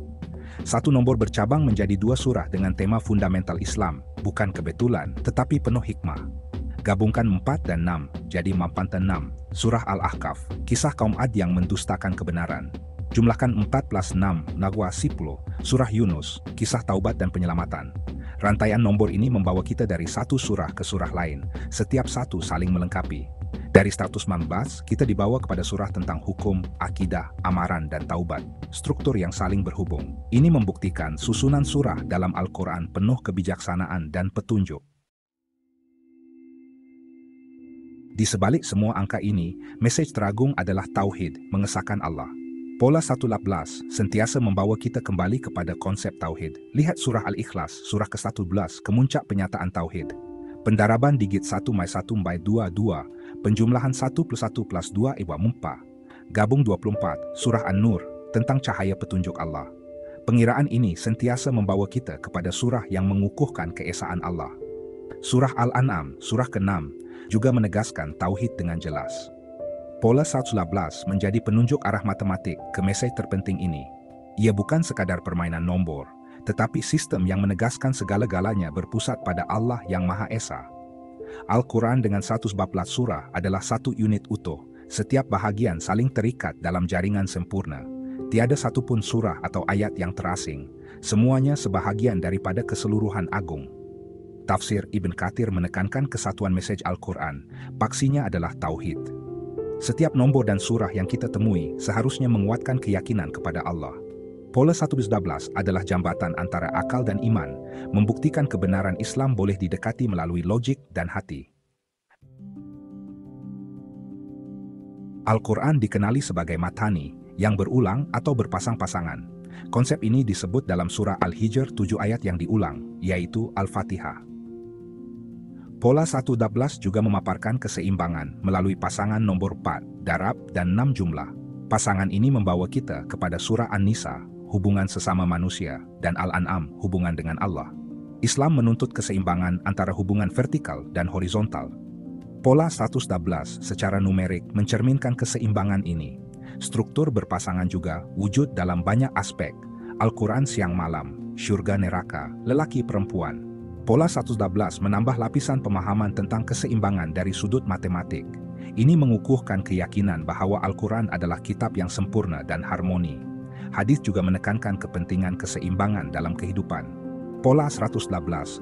Satu nomor bercabang menjadi dua surah dengan tema fundamental Islam, bukan kebetulan, tetapi penuh hikmah. Gabungkan 4 dan 6, jadi 46, surah Al-Ahqaf, kisah kaum Ad yang mendustakan kebenaran. Jumlahkan 4 plus 6, Nagwa 10, surah Yunus, kisah taubat dan penyelamatan. Rantaian nomor ini membawa kita dari satu surah ke surah lain, setiap satu saling melengkapi. Dari status mambas, kita dibawa kepada surah tentang hukum, akidah, amaran, dan taubat, struktur yang saling berhubung. Ini membuktikan susunan surah dalam Al-Quran penuh kebijaksanaan dan petunjuk. Di sebalik semua angka ini, mesej teragung adalah tauhid, mengesahkan Allah. Pola 112 sentiasa membawa kita kembali kepada konsep tauhid. Lihat surah Al-Ikhlas, surah ke-11, kemuncak penyataan tauhid. Pendaraban digit 1 mai 1 by 2, 2. Penjumlahan 1 plus 1 plus 2 iwa mumpa. Gabung 24, surah An-Nur, tentang cahaya petunjuk Allah. Pengiraan ini sentiasa membawa kita kepada surah yang mengukuhkan keesaan Allah. Surah Al-An'am, surah ke-6, juga menegaskan tauhid dengan jelas. Pola 111 menjadi penunjuk arah matematik ke mesej terpenting ini. Ia bukan sekadar permainan nombor, tetapi sistem yang menegaskan segala-galanya berpusat pada Allah yang Maha Esa. Al-Quran dengan 114 surah adalah satu unit utuh, setiap bahagian saling terikat dalam jaringan sempurna. Tiada satupun surah atau ayat yang terasing, semuanya sebahagian daripada keseluruhan agung. Tafsir Ibn Kathir menekankan kesatuan mesej Al-Quran, paksinya adalah tauhid. Setiap nombor dan surah yang kita temui seharusnya menguatkan keyakinan kepada Allah. Pola 112 adalah jambatan antara akal dan iman, membuktikan kebenaran Islam boleh didekati melalui logik dan hati. Al-Quran dikenali sebagai matani, yang berulang atau berpasang-pasangan. Konsep ini disebut dalam surah Al-Hijr 7 ayat yang diulang, yaitu Al-Fatihah. Pola 112 juga memaparkan keseimbangan melalui pasangan nomor 4, darab, dan 6 jumlah. Pasangan ini membawa kita kepada surah An-Nisa, hubungan sesama manusia, dan Al-An'am, hubungan dengan Allah. Islam menuntut keseimbangan antara hubungan vertikal dan horizontal. Pola 112 secara numerik mencerminkan keseimbangan ini. Struktur berpasangan juga wujud dalam banyak aspek. Al-Quran siang malam, syurga neraka, lelaki perempuan. Pola 112 menambah lapisan pemahaman tentang keseimbangan dari sudut matematik. Ini mengukuhkan keyakinan bahwa Al-Quran adalah kitab yang sempurna dan harmoni. Hadis juga menekankan kepentingan keseimbangan dalam kehidupan. Pola 112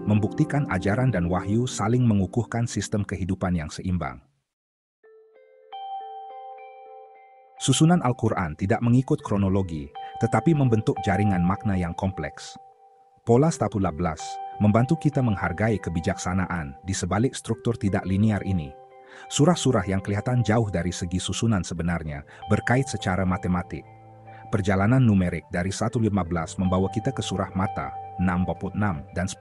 membuktikan ajaran dan wahyu saling mengukuhkan sistem kehidupan yang seimbang. Susunan Al-Quran tidak mengikut kronologi, tetapi membentuk jaringan makna yang kompleks. Pola 112 membantu kita menghargai kebijaksanaan di sebalik struktur tidak linear ini. Surah-surah yang kelihatan jauh dari segi susunan sebenarnya berkait secara matematik. Perjalanan numerik dari 1-15 membawa kita ke surah Mata 6-6 dan 10,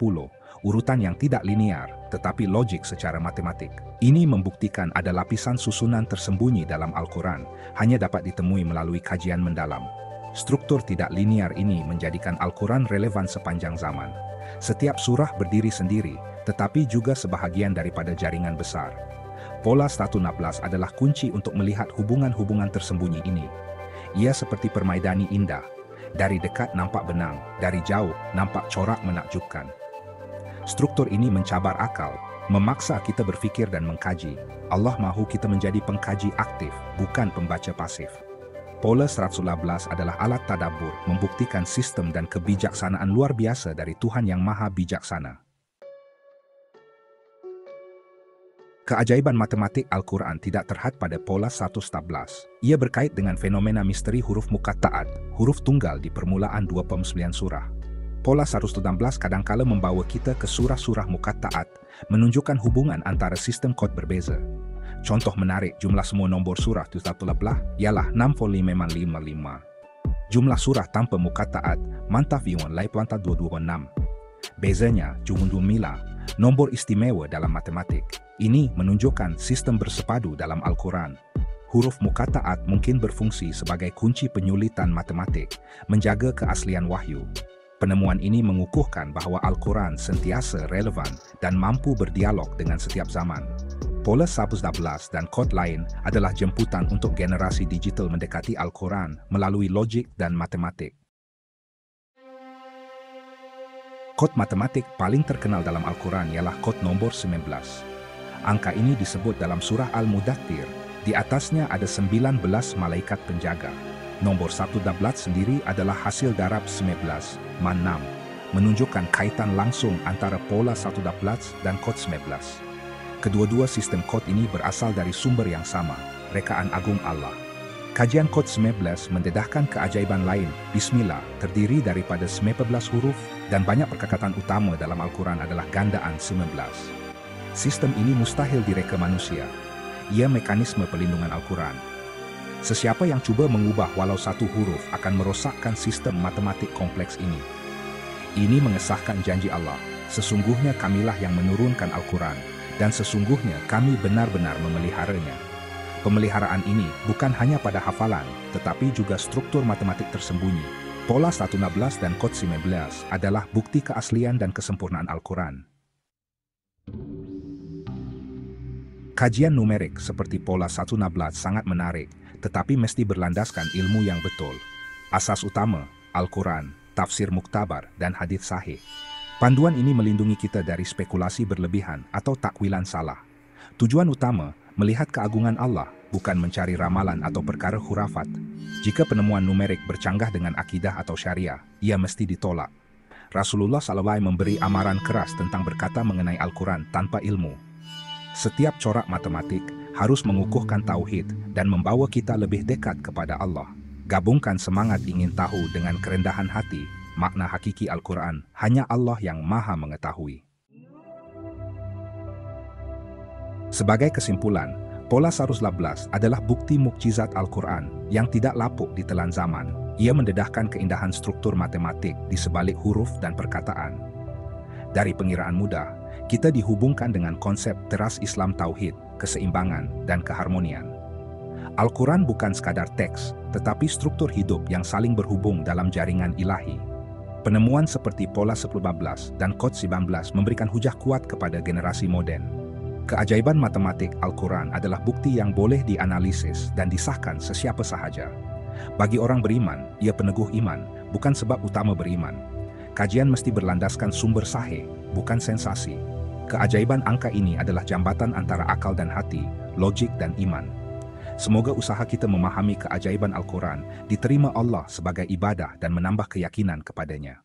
urutan yang tidak linear, tetapi logik secara matematik. Ini membuktikan ada lapisan susunan tersembunyi dalam Al-Quran, hanya dapat ditemui melalui kajian mendalam. Struktur tidak linear ini menjadikan Al-Quran relevan sepanjang zaman. Setiap surah berdiri sendiri, tetapi juga sebahagian daripada jaringan besar. Pola 116 adalah kunci untuk melihat hubungan-hubungan tersembunyi ini. Ia seperti permaidani indah. Dari dekat nampak benang, dari jauh nampak corak menakjubkan. Struktur ini mencabar akal, memaksa kita berfikir dan mengkaji. Allah mahu kita menjadi pengkaji aktif, bukan pembaca pasif. Pola 111 adalah alat tadabbur, membuktikan sistem dan kebijaksanaan luar biasa dari Tuhan yang Maha Bijaksana. Keajaiban matematik Al-Quran tidak terhad pada pola 111. Ia berkait dengan fenomena misteri huruf muqatta'at, huruf tunggal di permulaan 29 surah. Pola 116 kadangkala membawa kita ke surah-surah muqatta'at, menunjukkan hubungan antara sistem kod berbeza. Contoh menarik jumlah semua nombor surah 111 ialah 64555. Jumlah surah tanpa muqatta'at mantaf yuan lai planta 226. Bezanya, jumlah nombor istimewa dalam matematik. Ini menunjukkan sistem bersepadu dalam Al-Quran. Huruf muqatta'at mungkin berfungsi sebagai kunci penyulitan matematik, menjaga keaslian wahyu. Penemuan ini mengukuhkan bahwa Al-Quran sentiasa relevan dan mampu berdialog dengan setiap zaman. Pola 111 dan kod lain adalah jemputan untuk generasi digital mendekati Al-Quran melalui logik dan matematik. Kod matematik paling terkenal dalam Al-Quran ialah kod nombor 19. Angka ini disebut dalam surah Al-Mudaththir. Di atasnya ada 19 malaikat penjaga. Nombor 111 sendiri adalah hasil darab 19, man 6, menunjukkan kaitan langsung antara pola 111 dan kod 19. Kedua-dua sistem kod ini berasal dari sumber yang sama, rekaan agung Allah. Kajian kod 19 mendedahkan keajaiban lain. Bismillah terdiri daripada 19 huruf dan banyak perkataan utama dalam Al-Quran adalah gandaan 19. Sistem ini mustahil direka manusia. Ia mekanisme pelindungan Al-Quran. Sesiapa yang cuba mengubah walau satu huruf akan merosakkan sistem matematik kompleks ini. Ini mengesahkan janji Allah, sesungguhnya kamilah yang menurunkan Al-Quran, dan sesungguhnya kami benar-benar memeliharanya. Pemeliharaan ini bukan hanya pada hafalan, tetapi juga struktur matematik tersembunyi. Pola 116 dan kod 19 adalah bukti keaslian dan kesempurnaan Al-Quran. Kajian numerik seperti pola 116 sangat menarik, tetapi mesti berlandaskan ilmu yang betul. Asas utama, Al-Quran, tafsir muktabar, dan hadits sahih. Panduan ini melindungi kita dari spekulasi berlebihan atau takwilan salah. Tujuan utama, melihat keagungan Allah, bukan mencari ramalan atau perkara khurafat. Jika penemuan numerik bercanggah dengan akidah atau syariah, ia mesti ditolak. Rasulullah SAW memberi amaran keras tentang berkata mengenai Al-Quran tanpa ilmu. Setiap corak matematik harus mengukuhkan tauhid dan membawa kita lebih dekat kepada Allah. Gabungkan semangat ingin tahu dengan kerendahan hati. Makna hakiki Al-Quran hanya Allah yang Maha mengetahui. Sebagai kesimpulan, pola 111 adalah bukti mukjizat Al-Quran yang tidak lapuk di telan zaman. Ia mendedahkan keindahan struktur matematik di sebalik huruf dan perkataan. Dari pengiraan mudah, kita dihubungkan dengan konsep teras Islam tauhid, keseimbangan, dan keharmonian. Al-Quran bukan sekadar teks, tetapi struktur hidup yang saling berhubung dalam jaringan ilahi. Penemuan seperti pola 111 dan kod 19 memberikan hujah kuat kepada generasi moden. Keajaiban matematik Al-Quran adalah bukti yang boleh dianalisis dan disahkan sesiapa sahaja. Bagi orang beriman, ia peneguh iman, bukan sebab utama beriman. Kajian mesti berlandaskan sumber sahih, bukan sensasi. Keajaiban angka ini adalah jambatan antara akal dan hati, logik dan iman. Semoga usaha kita memahami keajaiban Al-Quran diterima Allah sebagai ibadah dan menambah keyakinan kepadanya.